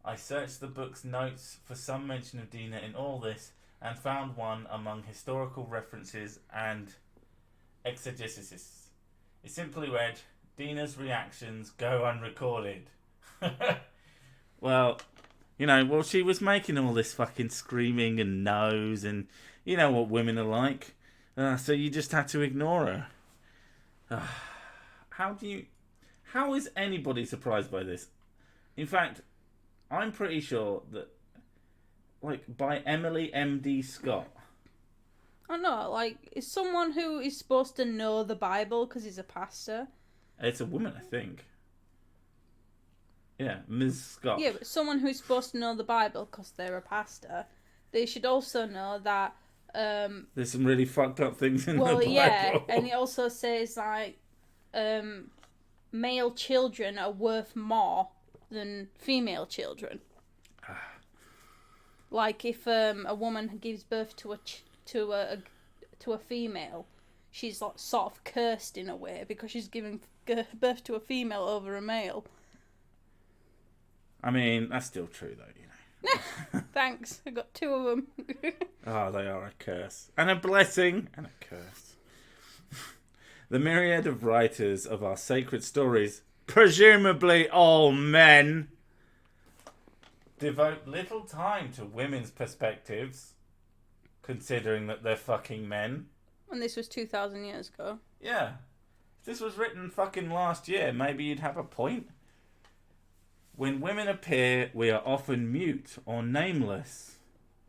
I searched the book's notes for some mention of Dina in all this and found one among historical references and exegesis. It simply read, Dina's reactions go unrecorded. Well, she was making all this fucking screaming and no's, and you know what women are like. So you just had to ignore her. How is anybody surprised by this? In fact, I'm pretty sure that, by Emily M.D. Scott. I know, is someone who is supposed to know the Bible because he's a pastor? It's a woman, I think. Yeah, Ms. Scott. Yeah, but someone who's supposed to know the Bible because they're a pastor, they should also know that... there's some really fucked up things in the Bible. Well, yeah, and it also says, male children are worth more than female children. If a woman gives birth to a female, she's sort of cursed in a way because she's giving birth to a female over a male. I mean, that's still true though, Thanks, I got two of them. Oh, they are a curse and a blessing and a curse. The myriad of writers of our sacred stories, presumably all men, devote little time to women's perspectives, considering that they're fucking men. And this was 2,000 years ago. Yeah. If this was written fucking last year, maybe you'd have a point. When women appear, we are often mute or nameless,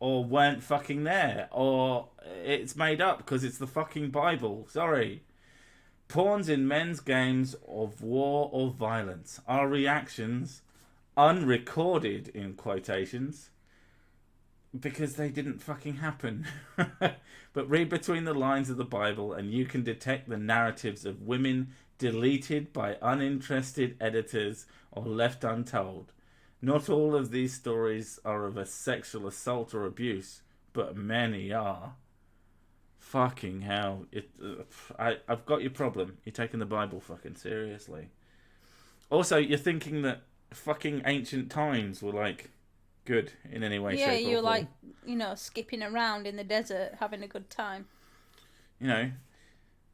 or weren't fucking there, or it's made up because it's the fucking Bible. Sorry. Pawns in men's games of war or violence. Our reactions, unrecorded in quotations, because they didn't fucking happen. But read between the lines of the Bible and you can detect the narratives of women deleted by uninterested editors or left untold. Not all of these stories are of a sexual assault or abuse, but many are. Fucking hell. I've got your problem. You're taking the Bible fucking seriously. Also, you're thinking that fucking ancient times were good in any way, shape, or form. Yeah, you're skipping around in the desert having a good time.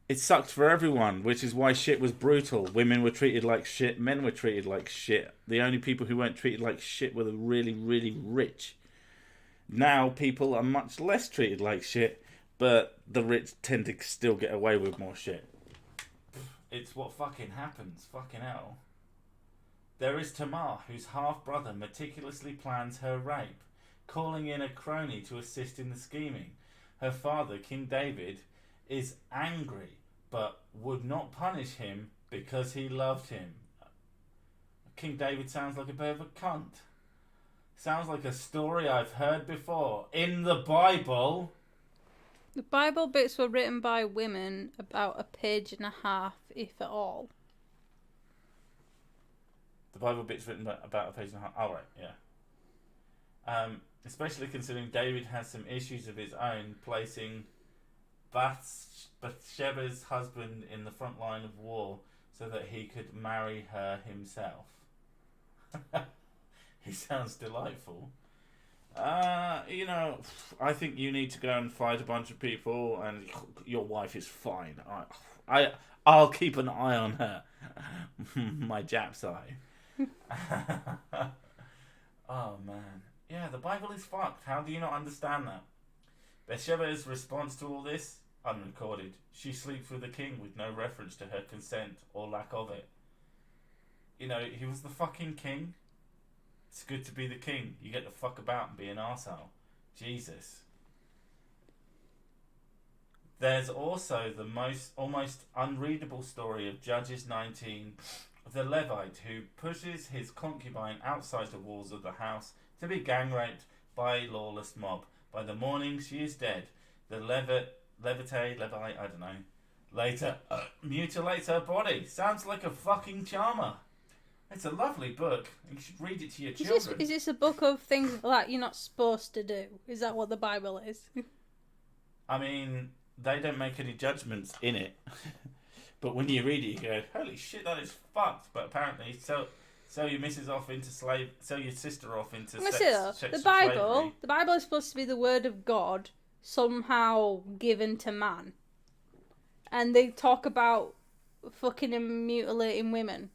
It sucked for everyone, which is why shit was brutal. Women were treated like shit, men were treated like shit. The only people who weren't treated like shit were the really, really rich. Now people are much less treated like shit, but the rich tend to still get away with more shit. It's what fucking happens. Fucking hell. There is Tamar, whose half-brother meticulously plans her rape, calling in a crony to assist in the scheming. Her father, King David, is angry, but would not punish him because he loved him. King David sounds like a bit of a cunt. Sounds like a story I've heard before. In the Bible... The Bible bits were written by women about a page and a half, if at all. The Bible bit's written about a page and a half. Oh, right, yeah. Especially considering David has some issues of his own, placing Bathsheba's husband in the front line of war so that he could marry her himself. He sounds delightful. I think you need to go and fight a bunch of people, and your wife is fine. I'll keep an eye on her. My Jap's eye. Oh man, yeah, the Bible is fucked. How do you not understand that? Bathsheba's response to all this, unrecorded. She sleeps with the king with no reference to her consent or lack of it. He was the fucking king. It's good to be the king. You get the fuck about and be an arsehole. Jesus. There's also the almost unreadable story of Judges 19, the Levite who pushes his concubine outside the walls of the house to be gang raped by a lawless mob. By the morning, she is dead. The Levite, I don't know, later mutilates her body. Sounds like a fucking charmer. It's a lovely book. You should read it to your children. Is this a book of things that you're not supposed to do? Is that what the Bible is? I mean, they don't make any judgments in it. But when you read it, you go, holy shit, that is fucked. But apparently, sell your missus off into sell your sister off into sex the slavery. The Bible is supposed to be the word of God somehow given to man. And they talk about fucking and mutilating women.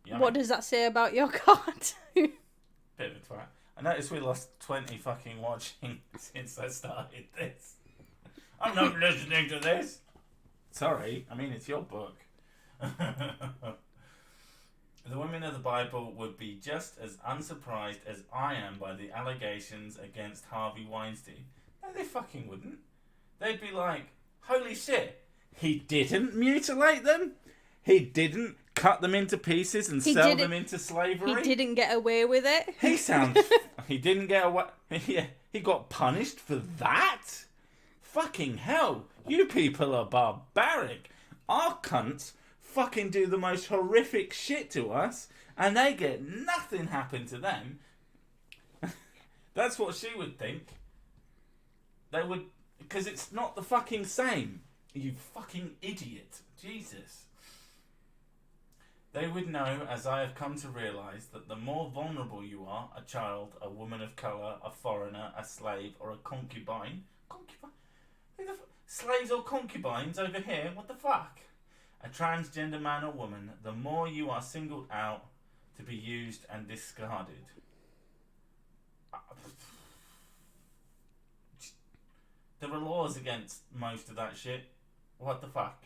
Yummy. What does that say about your God? Bit of a twat. I noticed we lost 20 fucking watching since I started this. I'm not listening to this. Sorry, I mean, it's your book. The women of the Bible would be just as unsurprised as I am by the allegations against Harvey Weinstein. No, they fucking wouldn't. They'd be like, holy shit, he didn't mutilate them? He didn't cut them into pieces and sell them into slavery? He didn't get away with it? He didn't get away... He got punished for that? Fucking hell, you people are barbaric. Our cunts fucking do the most horrific shit to us, and they get nothing happen to them. That's what she would think. They would... Because it's not the fucking same. You fucking idiot. Jesus. They would know, as I have come to realise, that the more vulnerable you are, a child, a woman of colour, a foreigner, a slave, or a concubine... Slaves or concubines over here? What the fuck? A transgender man or woman, the more you are singled out to be used and discarded. There are laws against most of that shit. What the fuck?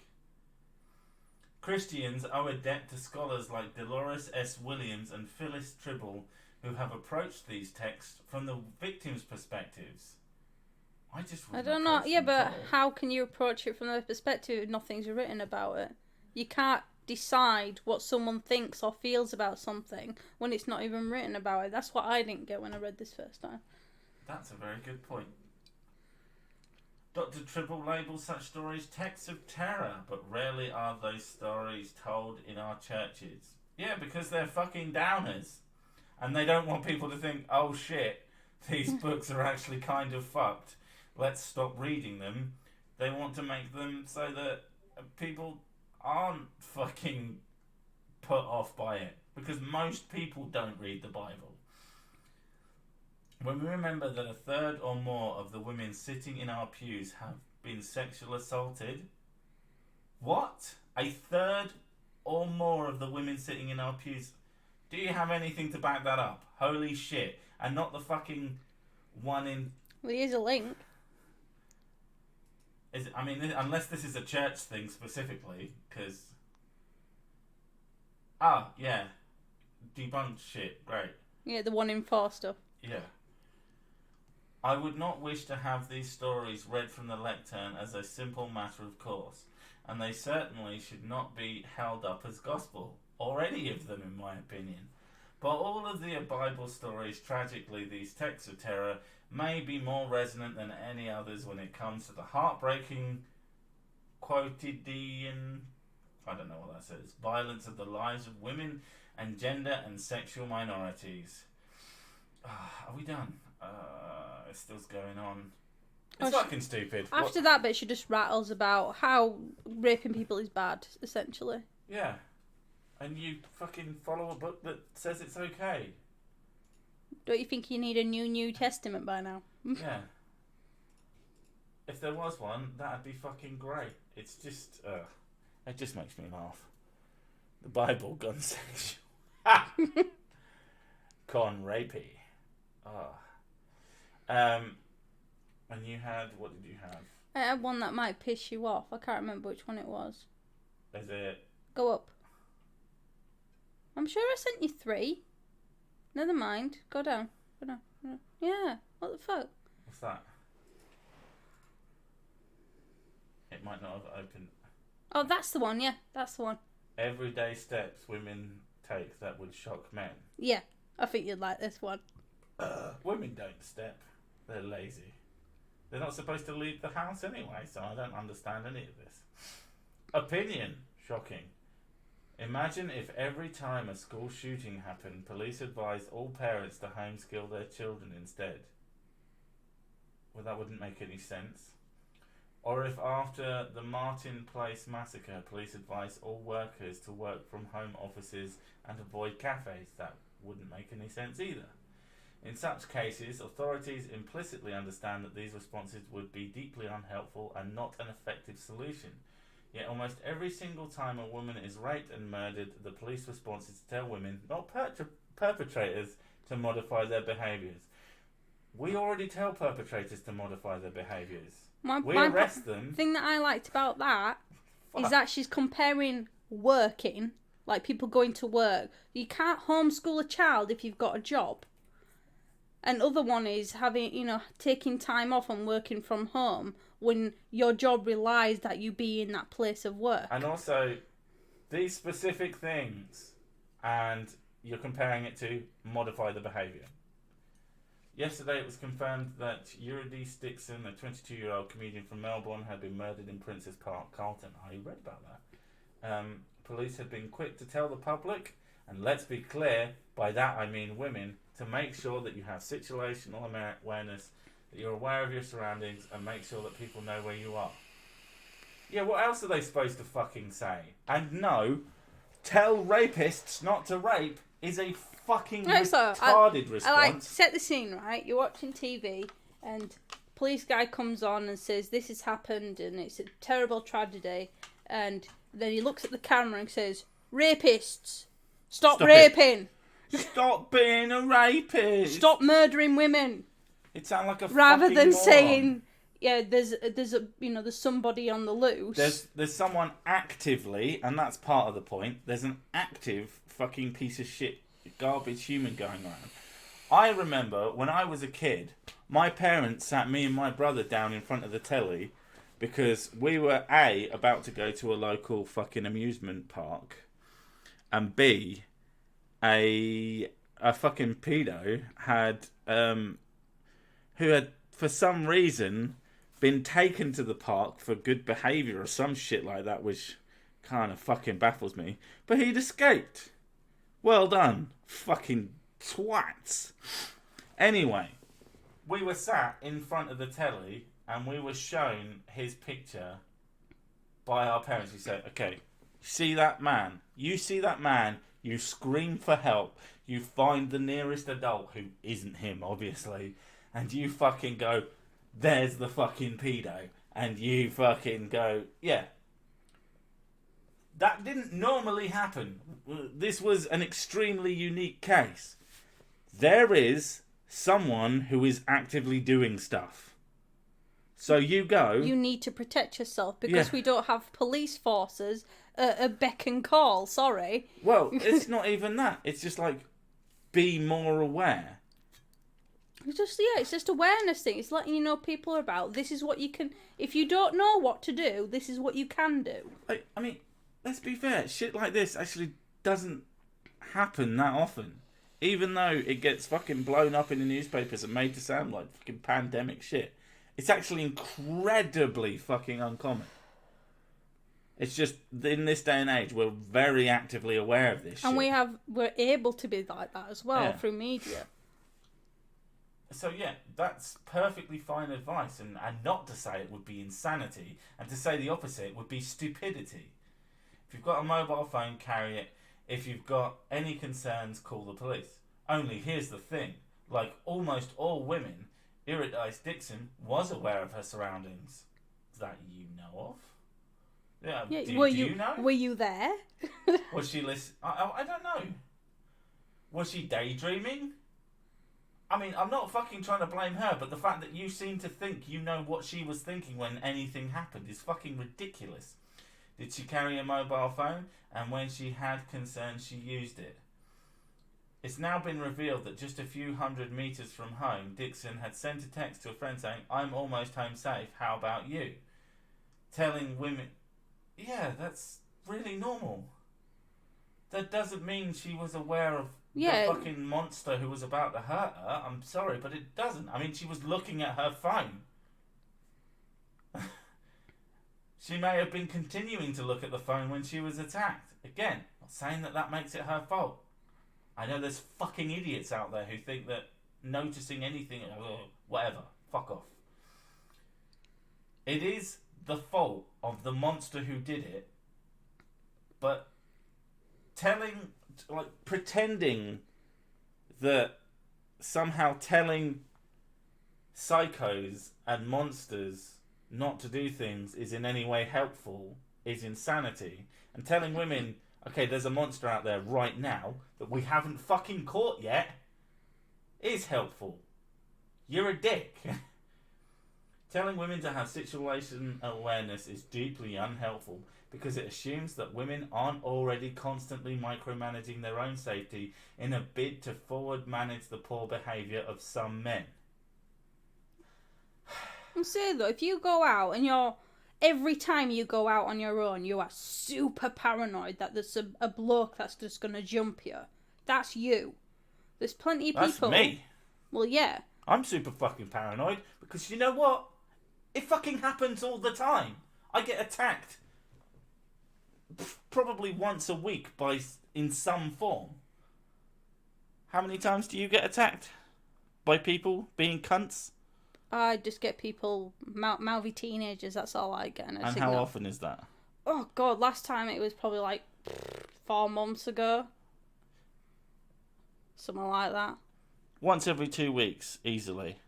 Christians owe a debt to scholars like Dolores S. Williams and Phyllis Tribble, who have approached these texts from the victims' perspectives. I don't know. Yeah, but how can you approach it from their perspective if nothing's written about it? You can't decide what someone thinks or feels about something when it's not even written about it. That's what I didn't get when I read this first time. That's a very good point. Dr. Tribble labels such stories texts of terror, but rarely are those stories told in our churches. Yeah, because they're fucking downers. And they don't want people to think, oh shit, these books are actually kind of fucked. Let's stop reading them. They want to make them so that people aren't fucking put off by it. Because most people don't read the Bible. When we remember that a third or more of the women sitting in our pews have been sexually assaulted. What? A third or more of the women sitting in our pews? Do you have anything to back that up? Holy shit. And not the fucking one in... Well, here's a link. Unless this is a church thing specifically, because... Ah, yeah. Debunked shit, great. Yeah, the 1 in 4 stuff. Yeah. I would not wish to have these stories read from the lectern as a simple matter of course, and they certainly should not be held up as gospel, or any of them in my opinion. But all of the Bible stories, tragically, these texts of terror, may be more resonant than any others when it comes to the heartbreaking, quotidian, I don't know what that says, violence of the lives of women and gender and sexual minorities. Are we done? It's still going on. It's fucking stupid. After that bit, she just rattles about how raping people is bad, essentially. Yeah. And you fucking follow a book that says it's okay. Don't you think you need a New Testament by now? Yeah. If there was one, that'd be fucking great. It's just, it just makes me laugh. The Bible gun section. Con rapey. And you had, what did you have? I had one that might piss you off. I can't remember which one it was. Is it? Go up. I'm sure I sent you 3. Never mind. Go down. Go down. Yeah. What the fuck? What's that? It might not have opened. Oh, that's the one. Yeah, that's the one. Everyday steps women take that would shock men. Yeah, I think you'd like this one. Women don't step. They're lazy. They're not supposed to leave the house anyway, so I don't understand any of this. Opinion. Shocking. Imagine if every time a school shooting happened, police advised all parents to homeschool their children instead. Well, that wouldn't make any sense. Or if after the Martin Place massacre, police advised all workers to work from home offices and avoid cafes. That wouldn't make any sense either. In such cases, authorities implicitly understand that these responses would be deeply unhelpful and not an effective solution. Yet almost every single time a woman is raped and murdered, the police response is to tell women, not perpetrators, to modify their behaviours. We already tell perpetrators to modify their behaviours. We arrest them. The thing that I liked about that is that she's comparing working, like people going to work. You can't homeschool a child if you've got a job. And other one is having, taking time off and working from home when your job relies that you be in that place of work. And also, these specific things, and you're comparing it to modify the behaviour. Yesterday it was confirmed that Eurydice Dixon, a 22-year-old comedian from Melbourne, had been murdered in Princes Park, Carlton. I read about that. Police had been quick to tell the public, and let's be clear, by that I mean women, to make sure that you have situational awareness, that you're aware of your surroundings, and make sure that people know where you are. Yeah, what else are they supposed to fucking say? And no, tell rapists not to rape is a fucking retarded response. I like set the scene, right? You're watching TV and police guy comes on and says this has happened and it's a terrible tragedy, and then he looks at the camera and says, rapists, stop raping. Stop being a rapist. Stop murdering women. It sounds like a rather fucking than moron. saying, yeah, there's somebody on the loose. There's someone actively, and that's part of the point. There's an active fucking piece of shit garbage human going around. I remember when I was a kid, my parents sat me and my brother down in front of the telly because we were A, about to go to a local fucking amusement park, and B, a fucking pedo had who had for some reason been taken to the park for good behaviour or some shit like that, which kind of fucking baffles me. But he'd escaped. Well done, fucking twats. Anyway, we were sat in front of the telly and we were shown his picture by our parents. We said, okay, see that man? You see that man? You scream for help. You find the nearest adult, who isn't him, obviously, and you fucking go, there's the fucking pedo. And you fucking go, yeah. That didn't normally happen. This was an extremely unique case. There is someone who is actively doing stuff. So you go... You need to protect yourself because we don't have police forces a beck and call, sorry. Well, it's not even that. It's just like, be more aware. It's just awareness thing. It's letting you know people are about. This is what you can... If you don't know what to do, this is what you can do. I mean, let's be fair. Shit like this actually doesn't happen that often. Even though it gets fucking blown up in the newspapers and made to sound like fucking pandemic shit. It's actually incredibly fucking uncommon. It's just, in this day and age, we're very actively aware of this shit. And we're able to be like that as well through media. So yeah, that's perfectly fine advice, and not to say it would be insanity, and to say the opposite would be stupidity. If you've got a mobile phone, carry it. If you've got any concerns, call the police. Only here's the thing, like almost all women, Eurydice Dixon was aware of her surroundings. That you know of? Yeah, do you know? Were you there? Was she I don't know. Was she daydreaming? I mean, I'm not fucking trying to blame her, but the fact that you seem to think you know what she was thinking when anything happened is fucking ridiculous. Did she carry a mobile phone? And when she had concerns, she used it. It's now been revealed that just a few hundred metres from home, Dixon had sent a text to a friend saying, "I'm almost home safe, how about you?" Telling women, yeah, that's really normal. That doesn't mean she was aware of the fucking monster who was about to hurt her. I'm sorry, but it doesn't. I mean, she was looking at her phone. She may have been continuing to look at the phone when she was attacked. Again, not saying that makes it her fault. I know there's fucking idiots out there who think that noticing anything, whatever, fuck off. It is the fault of the monster who did it, but pretending that somehow telling psychos and monsters not to do things is in any way helpful is insanity. And telling women, okay, there's a monster out there right now that we haven't fucking caught yet, is helpful. You're a dick. Telling women to have situation awareness is deeply unhelpful because it assumes that women aren't already constantly micromanaging their own safety in a bid to forward manage the poor behaviour of some men. I'm saying though, if you go out and every time you go out on your own, you are super paranoid that there's a bloke that's just going to jump you. That's you. There's plenty of people. That's me. Well, yeah. I'm super fucking paranoid because you know what? It fucking happens all the time. I get attacked probably once a week in some form. How many times do you get attacked by people being cunts? I just get people, mouthy teenagers, that's all I get. And how often is that? Oh, God, last time it was probably like 4 months ago. Something like that. Once every 2 weeks, easily.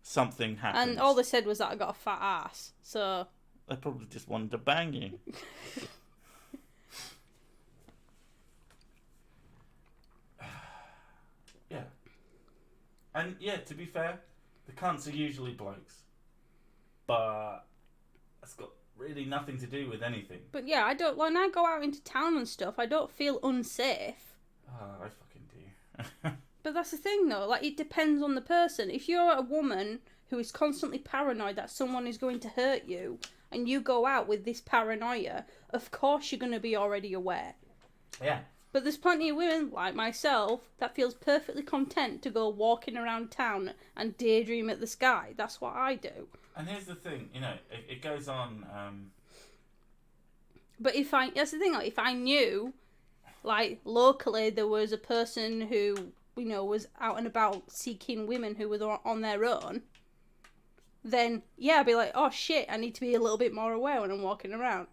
Something happens. And all they said was that I got a fat ass, so... They probably just wanted to bang you. Yeah. And yeah, to be fair, the cunts are usually blokes. But that's got really nothing to do with anything. But yeah, when I go out into town and stuff, I don't feel unsafe. Oh, I fucking do. But that's the thing though, like it depends on the person. If you're a woman who is constantly paranoid that someone is going to hurt you, and you go out with this paranoia, of course you're going to be already aware. Yeah. But there's plenty of women, like myself, that feels perfectly content to go walking around town and daydream at the sky. That's what I do. And here's the thing, it goes on... But that's the thing, like, if I knew, like, locally there was a person who, was out and about seeking women who were on their own, then, yeah, I'd be like, oh shit, I need to be a little bit more aware when I'm walking around.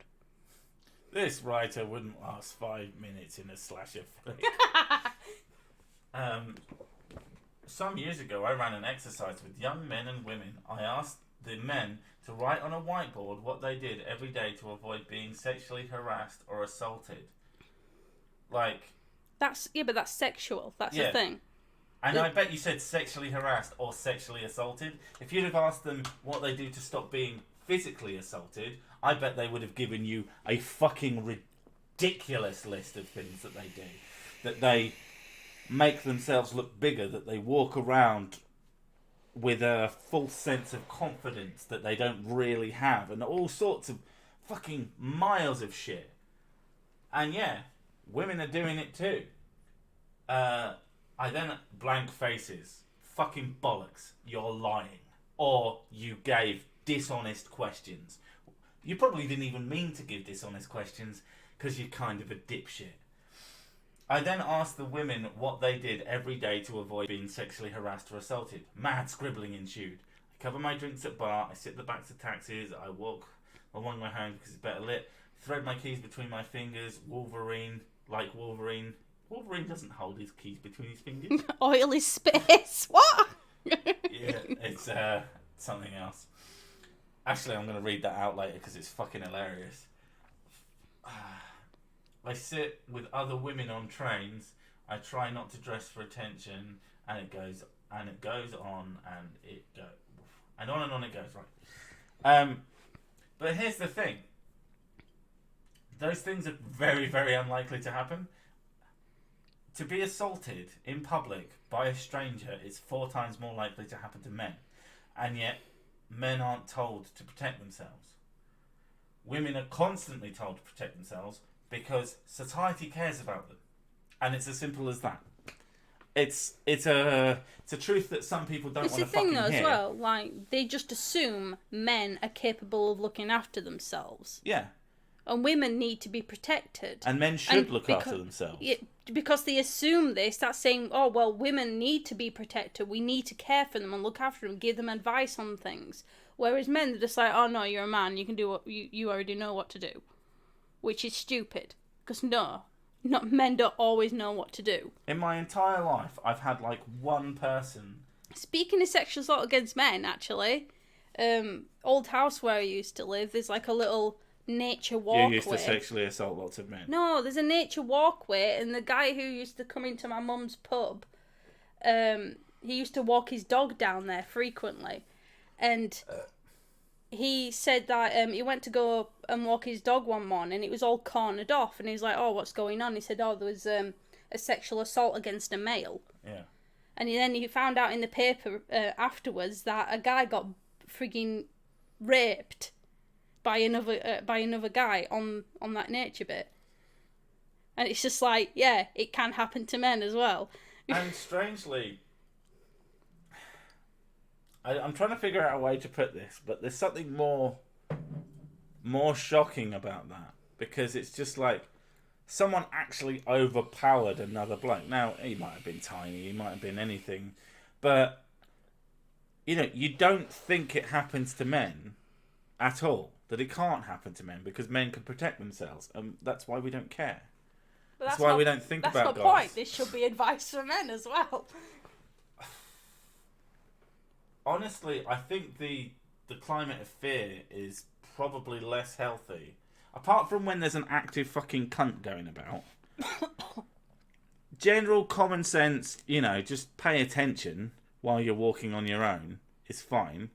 This writer wouldn't last 5 minutes in a slasher flick. Some years ago, I ran an exercise with young men and women. I asked the men to write on a whiteboard what they did every day to avoid being sexually harassed or assaulted. But that's sexual. That's the thing. And I bet you said sexually harassed or sexually assaulted. If you'd have asked them what they do to stop being physically assaulted, I bet they would have given you a fucking ridiculous list of things that they do. That they make themselves look bigger, that they walk around with a false sense of confidence that they don't really have, and all sorts of fucking miles of shit. And yeah, women are doing it too. I then blank faces. Fucking bollocks. You're lying. Or you gave dishonest questions. You probably didn't even mean to give dishonest questions because you're kind of a dipshit. I then asked the women what they did every day to avoid being sexually harassed or assaulted. Mad scribbling ensued. I cover my drinks at bar, I sit at the backs of taxis, I walk along my home because it's better lit, thread my keys between my fingers, Wolverine. Wolverine doesn't hold his keys between his fingers. Oily space. What? Yeah, it's something else. Actually, I'm going to read that out later because it's fucking hilarious. I sit with other women on trains. I try not to dress for attention, and it goes on, and it goes, and on it goes. Right. But here's the thing. Those things are very, very unlikely to happen. to be assaulted in public by a stranger is 4 times more likely to happen to men. And yet, men aren't told to protect themselves. Women are constantly told to protect themselves because society cares about them. And it's as simple as that. It's a truth that some people don't want to fucking hear. It's the thing, though, as well. Like, they just assume men are capable of looking after themselves. Yeah. And women need to be protected. And men should look after themselves. Because they assume this, that's saying, oh, well, women need to be protected. We need to care for them and look after them, give them advice on things. Whereas men, they're just like, oh, no, you're a man. You can do what you already know what to do. Which is stupid. Because men don't always know what to do. In my entire life, I've had, like, one person... Speaking of sexual assault against men, actually, old house where I used to live, there's, like, a little... nature walkway. You used to sexually assault lots of men. No, there's a nature walkway, and the guy who used to come into my mum's pub, he used to walk his dog down there frequently, and he said that he went to go and walk his dog one morning, and it was all cornered off, and he's like, "Oh, what's going on?" He said, "Oh, there was a sexual assault against a male." Yeah. And then he found out in the paper afterwards that a guy got frigging raped by another guy on that nature bit. And it's just like, yeah, it can happen to men as well. And strangely, I'm trying to figure out a way to put this, but there's something more shocking about that, because it's just like someone actually overpowered another bloke. Now, he might have been tiny, he might have been anything, but you don't think it happens to men at all. That it can't happen to men because men can protect themselves, and that's why we don't care. That's why we don't think about guys. That's my point. This should be advice for men as well. Honestly, I think the climate of fear is probably less healthy. Apart from when there's an active fucking cunt going about. General common sense, just pay attention while you're walking on your own is fine.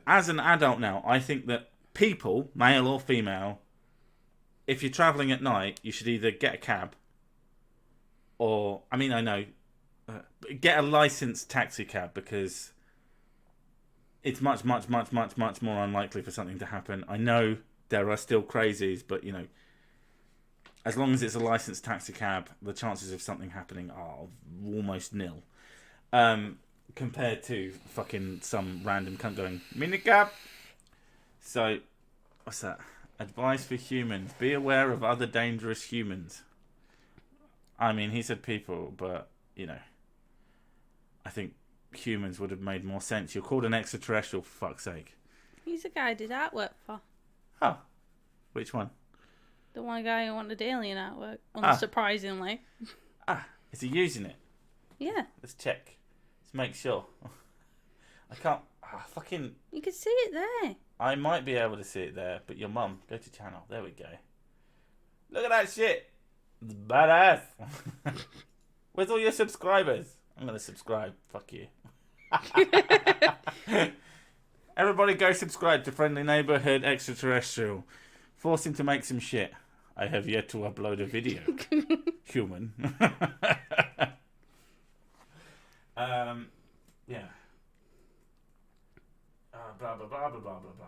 As an adult now, I think that people, male or female, if you're travelling at night, you should either get a cab or, get a licensed taxi cab, because it's much, much, much, much, much more unlikely for something to happen. I know there are still crazies, but, as long as it's a licensed taxi cab, the chances of something happening are almost nil. Compared to fucking some random cunt going, minicab. So, what's that? Advice for humans. Be aware of other dangerous humans. I mean, he said people, but, I think humans would have made more sense. You're called an extraterrestrial, for fuck's sake. He's the guy I did artwork for. Oh. Which one? The one guy who wanted alien artwork, unsurprisingly. Is he using it? Yeah. Let's check. Make sure. I can't. Fucking. You can see it there. I might be able to see it there, but your mum, go to channel. There we go. Look at that shit. It's badass. Where's all your subscribers? I'm gonna subscribe. Fuck you. Everybody go subscribe to Friendly Neighborhood Extraterrestrial. Force him to make some shit. I have yet to upload a video. Human. Yeah. Blah, blah, blah, blah, blah, blah, blah.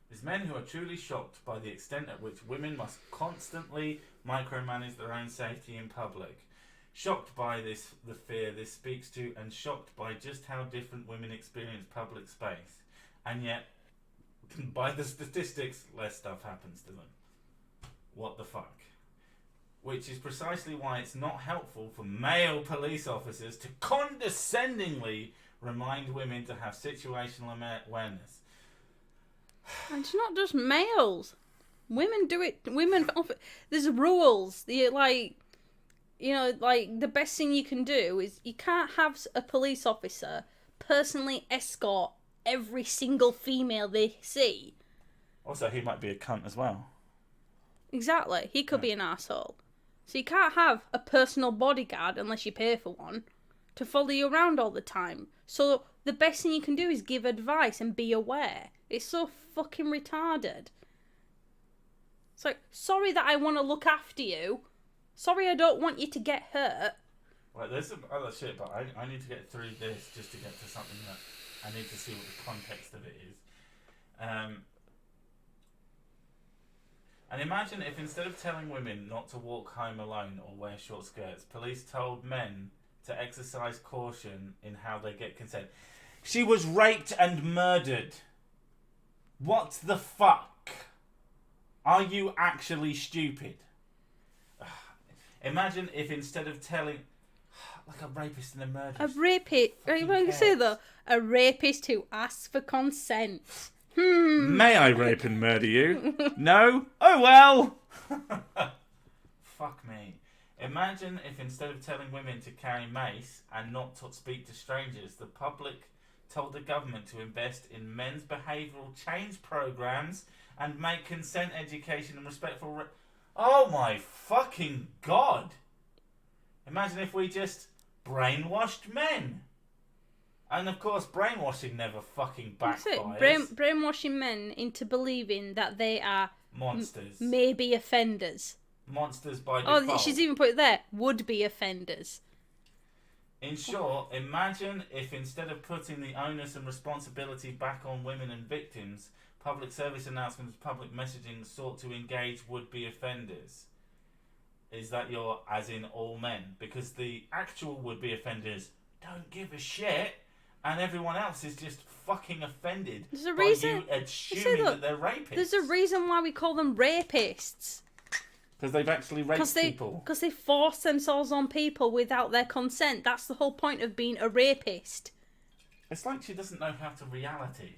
There's men who are truly shocked by the extent at which women must constantly micromanage their own safety in public. Shocked by the fear this speaks to, and shocked by just how different women experience public space. And yet, by the statistics, less stuff happens to them. What the fuck? Which is precisely why it's not helpful for male police officers to condescendingly remind women to have situational awareness. And it's not just males. Women do it. There's rules. The best thing you can do is you can't have a police officer personally escort every single female they see. Also, he might be a cunt as well. Exactly. He could be an arsehole. So you can't have a personal bodyguard, unless you pay for one, to follow you around all the time. So the best thing you can do is give advice and be aware. It's so fucking retarded. It's like, sorry that I want to look after you, Sorry, I don't want you to get hurt. Well, there's some other shit, but I need to get through this just to get to something that I need to see what the context of it is. And imagine if instead of telling women not to walk home alone or wear short skirts, police told men to exercise caution in how they get consent. She was raped and murdered. What the fuck? Are you actually stupid? Imagine if instead of telling... Like a rapist and a murderer. A rapist... Right, what I say though? A rapist who asks for consent. May I rape and murder you? No? Oh well! Fuck me. Imagine if instead of telling women to carry mace and not to speak to strangers, the public told the government to invest in men's behavioural change programs and make consent education and respectful... Oh my fucking god! Imagine if we just brainwashed men. And of course, brainwashing never fucking backfires. Brainwashing men into believing that they are monsters. Maybe offenders. Monsters by default. Oh, she's even put it there. Would-be offenders. In short, imagine if instead of putting the onus and responsibility back on women and victims, public service announcements, public messaging sought to engage would-be offenders. Is that your, as in all men? Because the actual would-be offenders don't give a shit, and everyone else is just fucking offended There's a by reason, you assuming that they're rapists. There's a reason why we call them rapists. Because they've actually raped people. Because they force themselves on people without their consent. That's the whole point of being a rapist. It's like she doesn't know how to reality.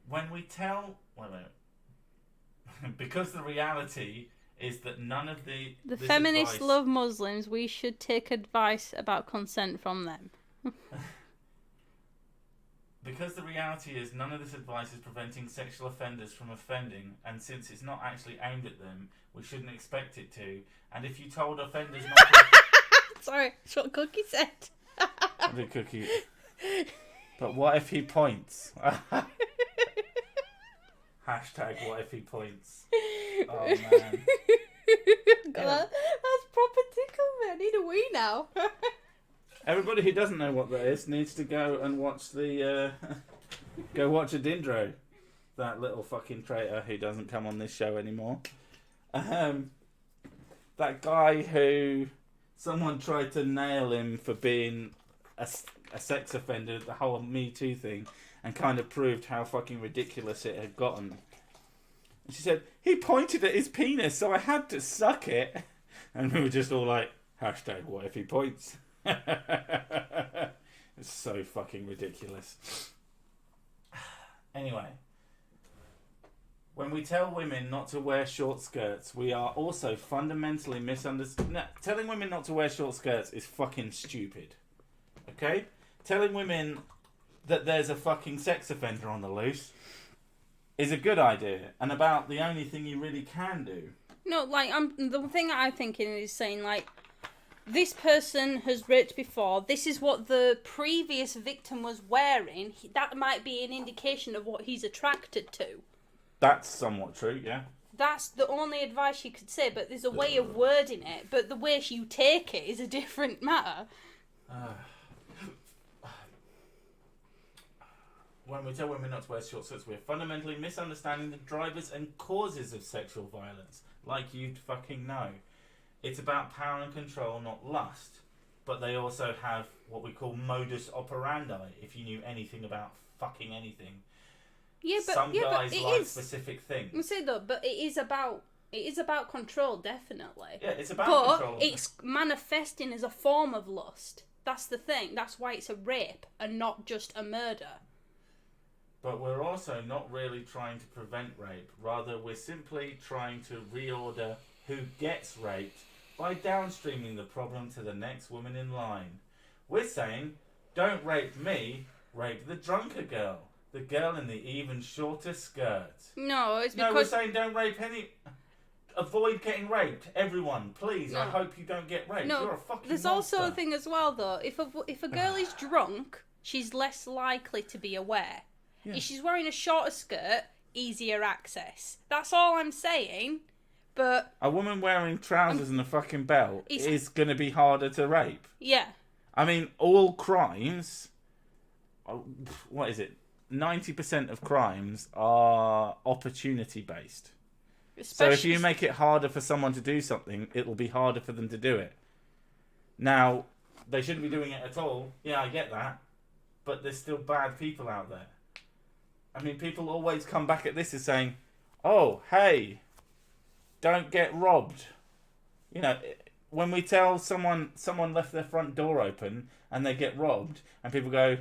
When we tell... because the reality is that none of the... The feminists love Muslims. We should take advice about consent from them. Because the reality is none of this advice is preventing sexual offenders from offending, and since it's not actually aimed at them, we shouldn't expect it to. And if you told offenders not to... Sorry, that's what Cookie said. What did Cookie... But what if he points? Hashtag what if he points. Oh, man. God, that's proper tickle, man. I need a wee now. Everybody who doesn't know what that is needs to go and watch the... go watch Adindro. That little fucking traitor who doesn't come on this show anymore. That guy who... Someone tried to nail him for being a sex offender, the whole Me Too thing, and kind of proved how fucking ridiculous it had gotten. And she said, he pointed at his penis, so I had to suck it. And we were just all like, hashtag what if he points? It's so fucking ridiculous. Anyway, when we tell women not to wear short skirts, we are also fundamentally misunderstanding. No, telling women not to wear short skirts is fucking stupid. Okay? Telling women that there's a fucking sex offender on the loose is a good idea, and about the only thing you really can do. No, like, the thing I'm thinking is saying, like, this person has raped before, this is what the previous victim was wearing, that might be an indication of what he's attracted to. That's somewhat true, yeah. That's the only advice you could say, but there's a way of wording it, but the way you take it is a different matter. When we tell women not to wear short skirts, we're fundamentally misunderstanding the drivers and causes of sexual violence, like you'd fucking know. It's about power and control, not lust. But they also have what we call modus operandi, if you knew anything about fucking anything. Yeah, but some guys like is specific things. I say though, but it is about control, definitely. Yeah, it's about control. But it's manifesting as a form of lust. That's the thing. That's why it's a rape and not just a murder. But we're also not really trying to prevent rape. Rather, we're simply trying to reorder who gets raped by downstreaming the problem to the next woman in line. We're saying, don't rape me, rape the drunker girl. The girl in the even shorter skirt. No, it's because... No, we're saying don't rape any... Avoid getting raped. Everyone, please. No. I hope you don't get raped. No, you're a fucking there's monster. Also a thing as well, though. If a girl is drunk, she's less likely to be aware. Yeah. If she's wearing a shorter skirt, easier access. That's all I'm saying. But a woman wearing trousers and a fucking belt is going to be harder to rape. Yeah. I mean, all crimes... What is it? 90% of crimes are opportunity-based. So if you make it harder for someone to do something, it will be harder for them to do it. Now, they shouldn't be doing it at all. Yeah, I get that. But there's still bad people out there. I mean, people always come back at this as saying, oh, hey, don't get robbed. You know, when we tell someone left their front door open and they get robbed, and people go,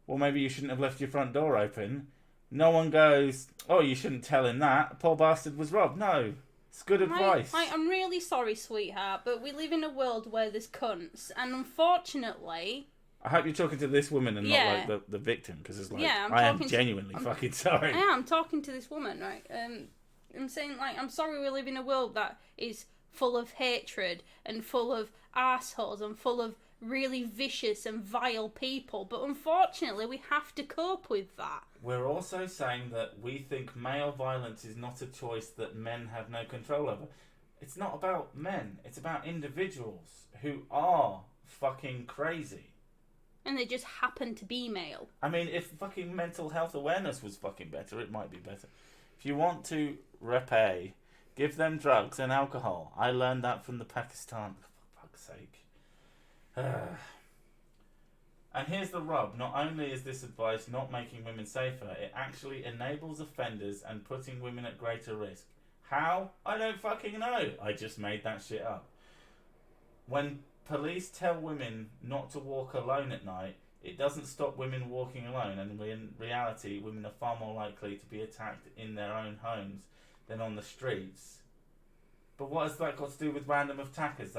well, maybe you shouldn't have left your front door open. No one goes, oh, you shouldn't tell him that. Poor bastard was robbed. No. It's good advice. I'm really sorry, sweetheart, but we live in a world where there's cunts, and unfortunately... I hope you're talking to this woman and not like the victim, because it's like, I am genuinely fucking sorry. I'm talking to this woman, right? I'm saying, like, I'm sorry we live in a world that is full of hatred and full of assholes and full of really vicious and vile people, but unfortunately we have to cope with that. We're also saying that we think male violence is not a choice that men have no control over. It's not about men, it's about individuals who are fucking crazy. And they just happen to be male. I mean, if fucking mental health awareness was fucking better, it might be better. If you want to repay, give them drugs and alcohol. I learned that from the Pakistan, for fuck's sake. And here's the rub. Not only is this advice not making women safer, it actually enables offenders and putting women at greater risk. How? I don't fucking know. I just made that shit up. When police tell women not to walk alone at night, it doesn't stop women walking alone, and in reality, women are far more likely to be attacked in their own homes than on the streets. But what has that got to do with random attackers?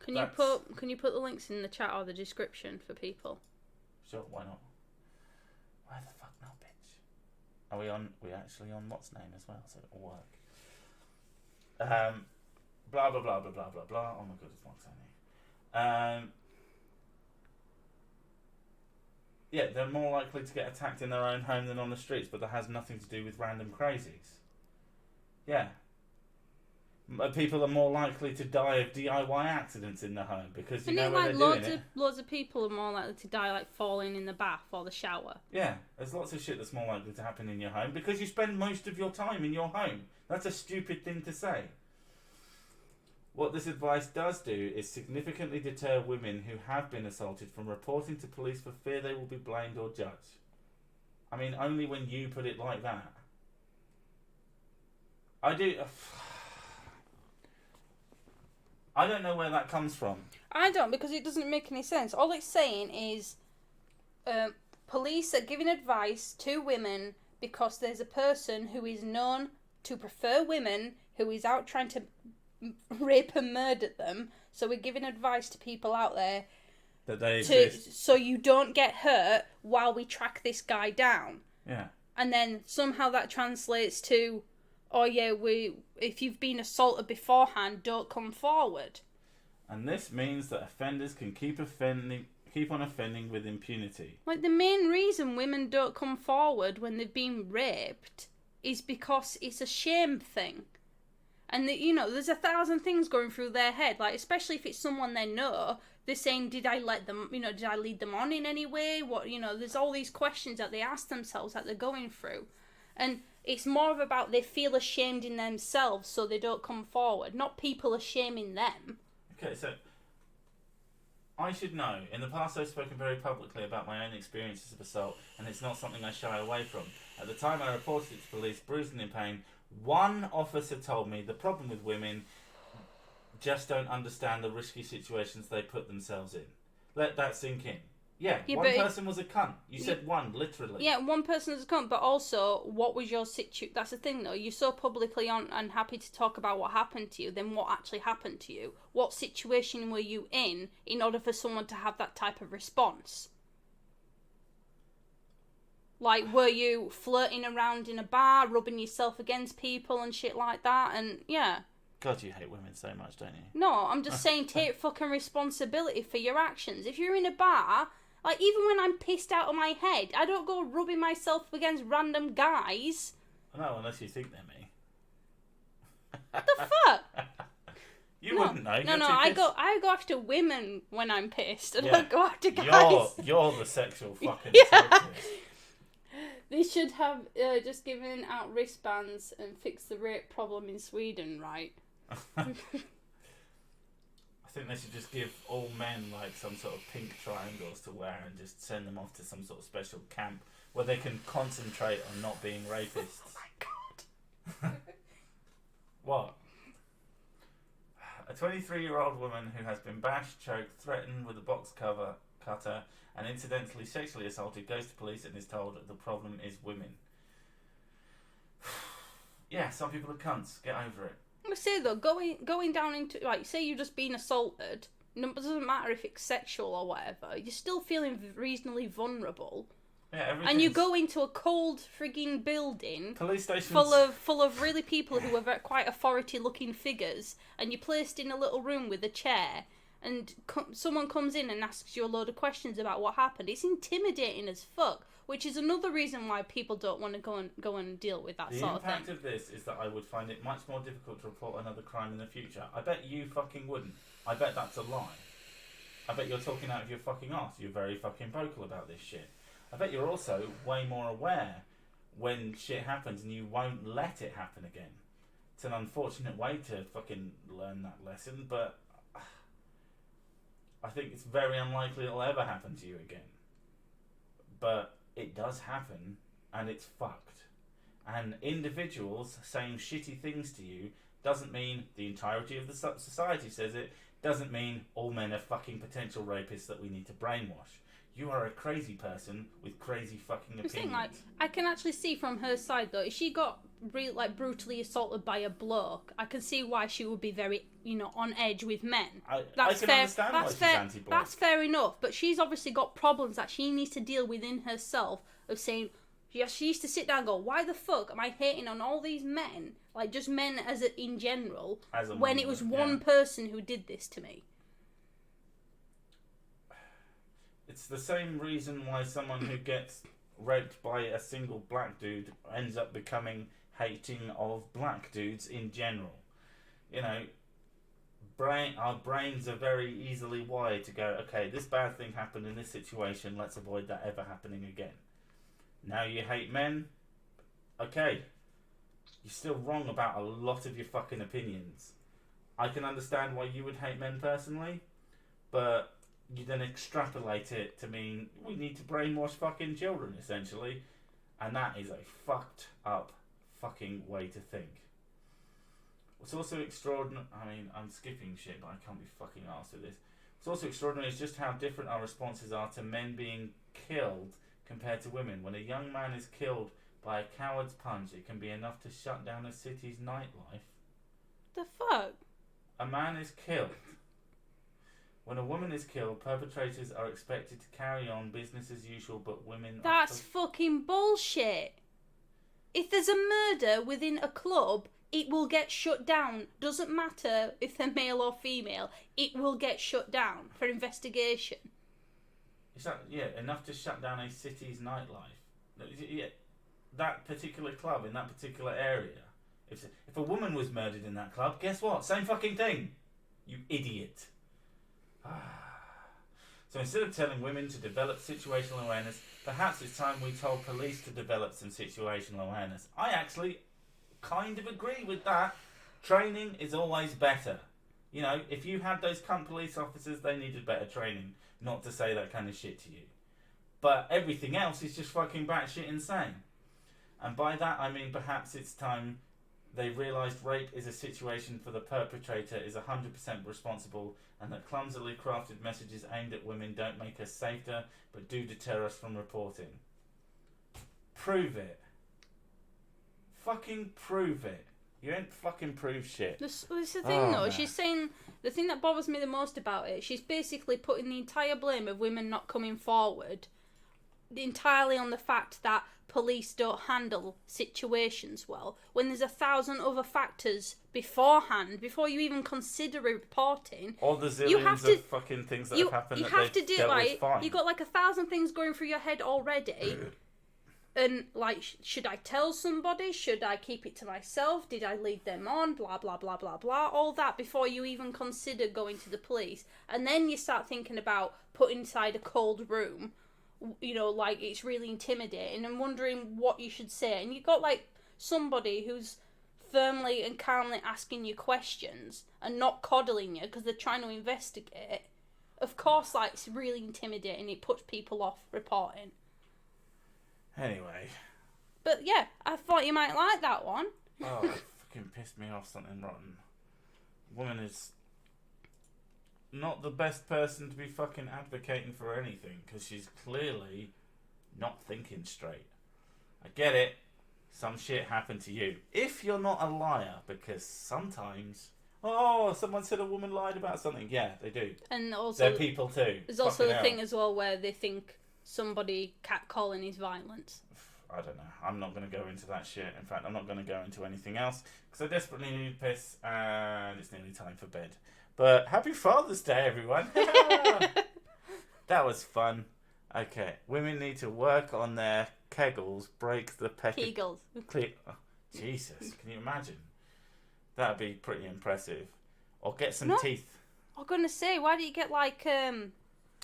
Can you put the links in the chat or the description for people? Sure, why not? Why the fuck not, bitch? Are we on? We're actually on what's name as well, so it'll work. Blah blah blah blah blah blah blah. Oh my god, it's what's name. Yeah, they're more likely to get attacked in their own home than on the streets, but that has nothing to do with random crazies. Yeah. People are more likely to die of DIY accidents in the home because you know where they're doing it. Loads of people are more likely to die like falling in the bath or the shower. Yeah, there's lots of shit that's more likely to happen in your home because you spend most of your time in your home. That's a stupid thing to say. What this advice does do is significantly deter women who have been assaulted from reporting to police for fear they will be blamed or judged. I mean, only when you put it like that. I don't know where that comes from. I don't, because it doesn't make any sense. All it's saying is police are giving advice to women because there's a person who is known to prefer women who is out trying to rape and murder them. So we're giving advice to people out there that they exist, so you don't get hurt while we track this guy down. Yeah. And then somehow that translates to, oh yeah, if you've been assaulted beforehand, don't come forward. And this means that offenders can keep on offending with impunity. Like, the main reason women don't come forward when they've been raped is because it's a shame thing. And there's 1,000 things going through their head, like, especially if it's someone they know. They're saying, did I lead them on in any way? There's all these questions that they ask themselves that they're going through. And it's more about they feel ashamed in themselves, so they don't come forward, not people are shaming them. Okay, so I should know. In the past, I've spoken very publicly about my own experiences of assault, and it's not something I shy away from. At the time I reported it to police, bruised and in pain, one officer told me the problem with women just don't understand the risky situations they put themselves in. Let that sink in. Yeah, one person was a cunt. You said one, literally. Yeah, one person was a cunt, but also, what was your situation? That's the thing, though. You're so publicly on and happy to talk about what happened to you, then what actually happened to you? What situation were you in order for someone to have that type of response? Like, were you flirting around in a bar, rubbing yourself against people and shit like that? And, yeah. God, you hate women so much, don't you? No, I'm just saying take fucking responsibility for your actions. If you're in a bar... Like, even when I'm pissed out of my head, I don't go rubbing myself against random guys. No, unless you think they're What the fuck? You wouldn't know. No, I go after women when I'm pissed. I don't go after guys. You're the sexual fucking Yeah. assaultist. They should have just given out wristbands and fixed the rape problem in Sweden, right? I think they should just give all men like some sort of pink triangles to wear and just send them off to some sort of special camp where they can concentrate on not being rapists. Oh my god. What? A 23-year-old woman who has been bashed, choked, threatened with a box cutter, and incidentally sexually assaulted goes to police and is told the problem is women. Yeah, some people are cunts. Get over it. I say though, going down into like, say you've just been assaulted. It doesn't matter if it's sexual or whatever. You're still feeling reasonably vulnerable. Yeah, and you go into a cold frigging building, police stations full of really people who are quite authority-looking figures, and you're placed in a little room with a chair, and someone comes in and asks you a load of questions about what happened. It's intimidating as fuck, which is another reason why people don't want to go and deal with that sort of thing. The impact of this is that I would find it much more difficult to report another crime in the future. I bet you fucking wouldn't. I bet that's a lie. I bet you're talking out of your fucking arse. You're very fucking vocal about this shit. I bet you're also way more aware when shit happens and you won't let it happen again. It's an unfortunate way to fucking learn that lesson, but I think it's very unlikely it'll ever happen to you again. But it does happen, and it's fucked. And individuals saying shitty things to you doesn't mean the entirety of the society says it, doesn't mean all men are fucking potential rapists that we need to brainwash. You are a crazy person with crazy fucking opinions. Like, I can actually see from her side though, if she got brutally assaulted by a bloke, I can see why she would be very, on edge with men. I can understand why she's anti-bloke. That's fair enough, but she's obviously got problems that she needs to deal with in herself of saying, she used to sit down and go, why the fuck am I hating on all these men? Like, just men in general, when it was one person who did this to me. It's the same reason why someone who gets raped by a single black dude ends up becoming hating of black dudes in general. Our brains are very easily wired to go, okay, this bad thing happened in this situation, let's avoid that ever happening again. Now you hate men, okay, you're still wrong about a lot of your fucking opinions. I can understand why you would hate men personally, but you then extrapolate it to mean we need to brainwash fucking children, essentially. And that is a fucked up fucking way to think. What's also extraordinary, I'm skipping shit, but I can't be fucking arsed with this. What's also extraordinary is just how different our responses are to men being killed compared to women. When a young man is killed by a coward's punch, it can be enough to shut down a city's nightlife. The fuck? A man is killed. When a woman is killed, perpetrators are expected to carry on business as usual, but women... That's fucking bullshit. If there's a murder within a club, it will get shut down. Doesn't matter if they're male or female. It will get shut down for investigation. Enough to shut down a city's nightlife. Yeah, that particular club in that particular area. If a woman was murdered in that club, guess what? Same fucking thing. You idiot. So instead of telling women to develop situational awareness, perhaps it's time we told police to develop some situational awareness. I actually kind of agree with that. Training is always better. If you had those cunt police officers, they needed better training, not to say that kind of shit to you. But everything else is just fucking batshit insane. And by that I mean perhaps it's time they realised rape is a situation for the perpetrator is 100% responsible, and that clumsily crafted messages aimed at women don't make us safer, but do deter us from reporting. Prove it. Fucking prove it. You ain't fucking prove shit. This is the thing though, she's saying, the thing that bothers me the most about it, she's basically putting the entire blame of women not coming forward entirely on the fact that police don't handle situations well, when there's 1,000 other factors beforehand, before you even consider reporting. All the zillions of fucking things that have happened that they've dealt with fine. You've got 1,000 things going through your head already. And, like, should I tell somebody? Should I keep it to myself? Did I lead them on? Blah, blah, blah, blah, blah. All that before you even consider going to the police. And then you start thinking about putting inside a cold room. You know, like, it's really intimidating. And wondering what you should say. And you've got, like, somebody who's firmly and calmly asking you questions. And not coddling you because they're trying to investigate. Of course, like, it's really intimidating. It puts people off reporting. Anyway. But yeah, I thought you might like that one. Oh, it fucking pissed me off, something rotten. Woman is not the best person to be fucking advocating for anything, because she's clearly not thinking straight. I get it. Some shit happened to you. If you're not a liar, because sometimes... Oh, someone said a woman lied about something. Yeah, they do. And also... They're people too. There's also the thing as well where they think somebody catcalling is violence. I don't know. I'm not going to go into that shit. In fact, I'm not going to go into anything else because I desperately need piss and it's nearly time for bed. But happy Father's Day, everyone. That was fun. Okay. Women need to work on their kegels, break the Kegels. Oh, Jesus. Can you imagine? That would be pretty impressive. Or get some teeth. I'm going to say, why don't you get like...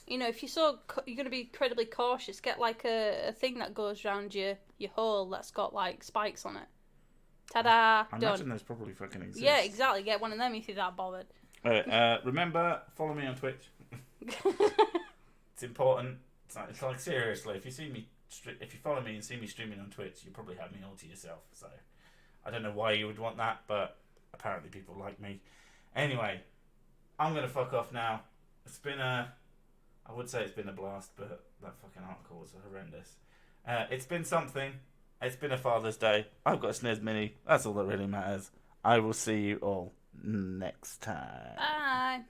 You know, if you're going to be incredibly cautious, get like a thing that goes around your hole that's got like spikes on it. Ta-da! I done. imagine those probably fucking exist. Yeah, exactly. Get one of them if you're that bothered. Remember, follow me on Twitch. It's important. It's like seriously, if you follow me and see me streaming on Twitch, you probably have me all to yourself. So I don't know why you would want that, but apparently people like me. Anyway, I'm gonna fuck off now. It's been I would say it's been a blast, but that fucking article was horrendous. It's been something. It's been a Father's Day. I've got a SNES Mini. That's all that really matters. I will see you all next time. Bye.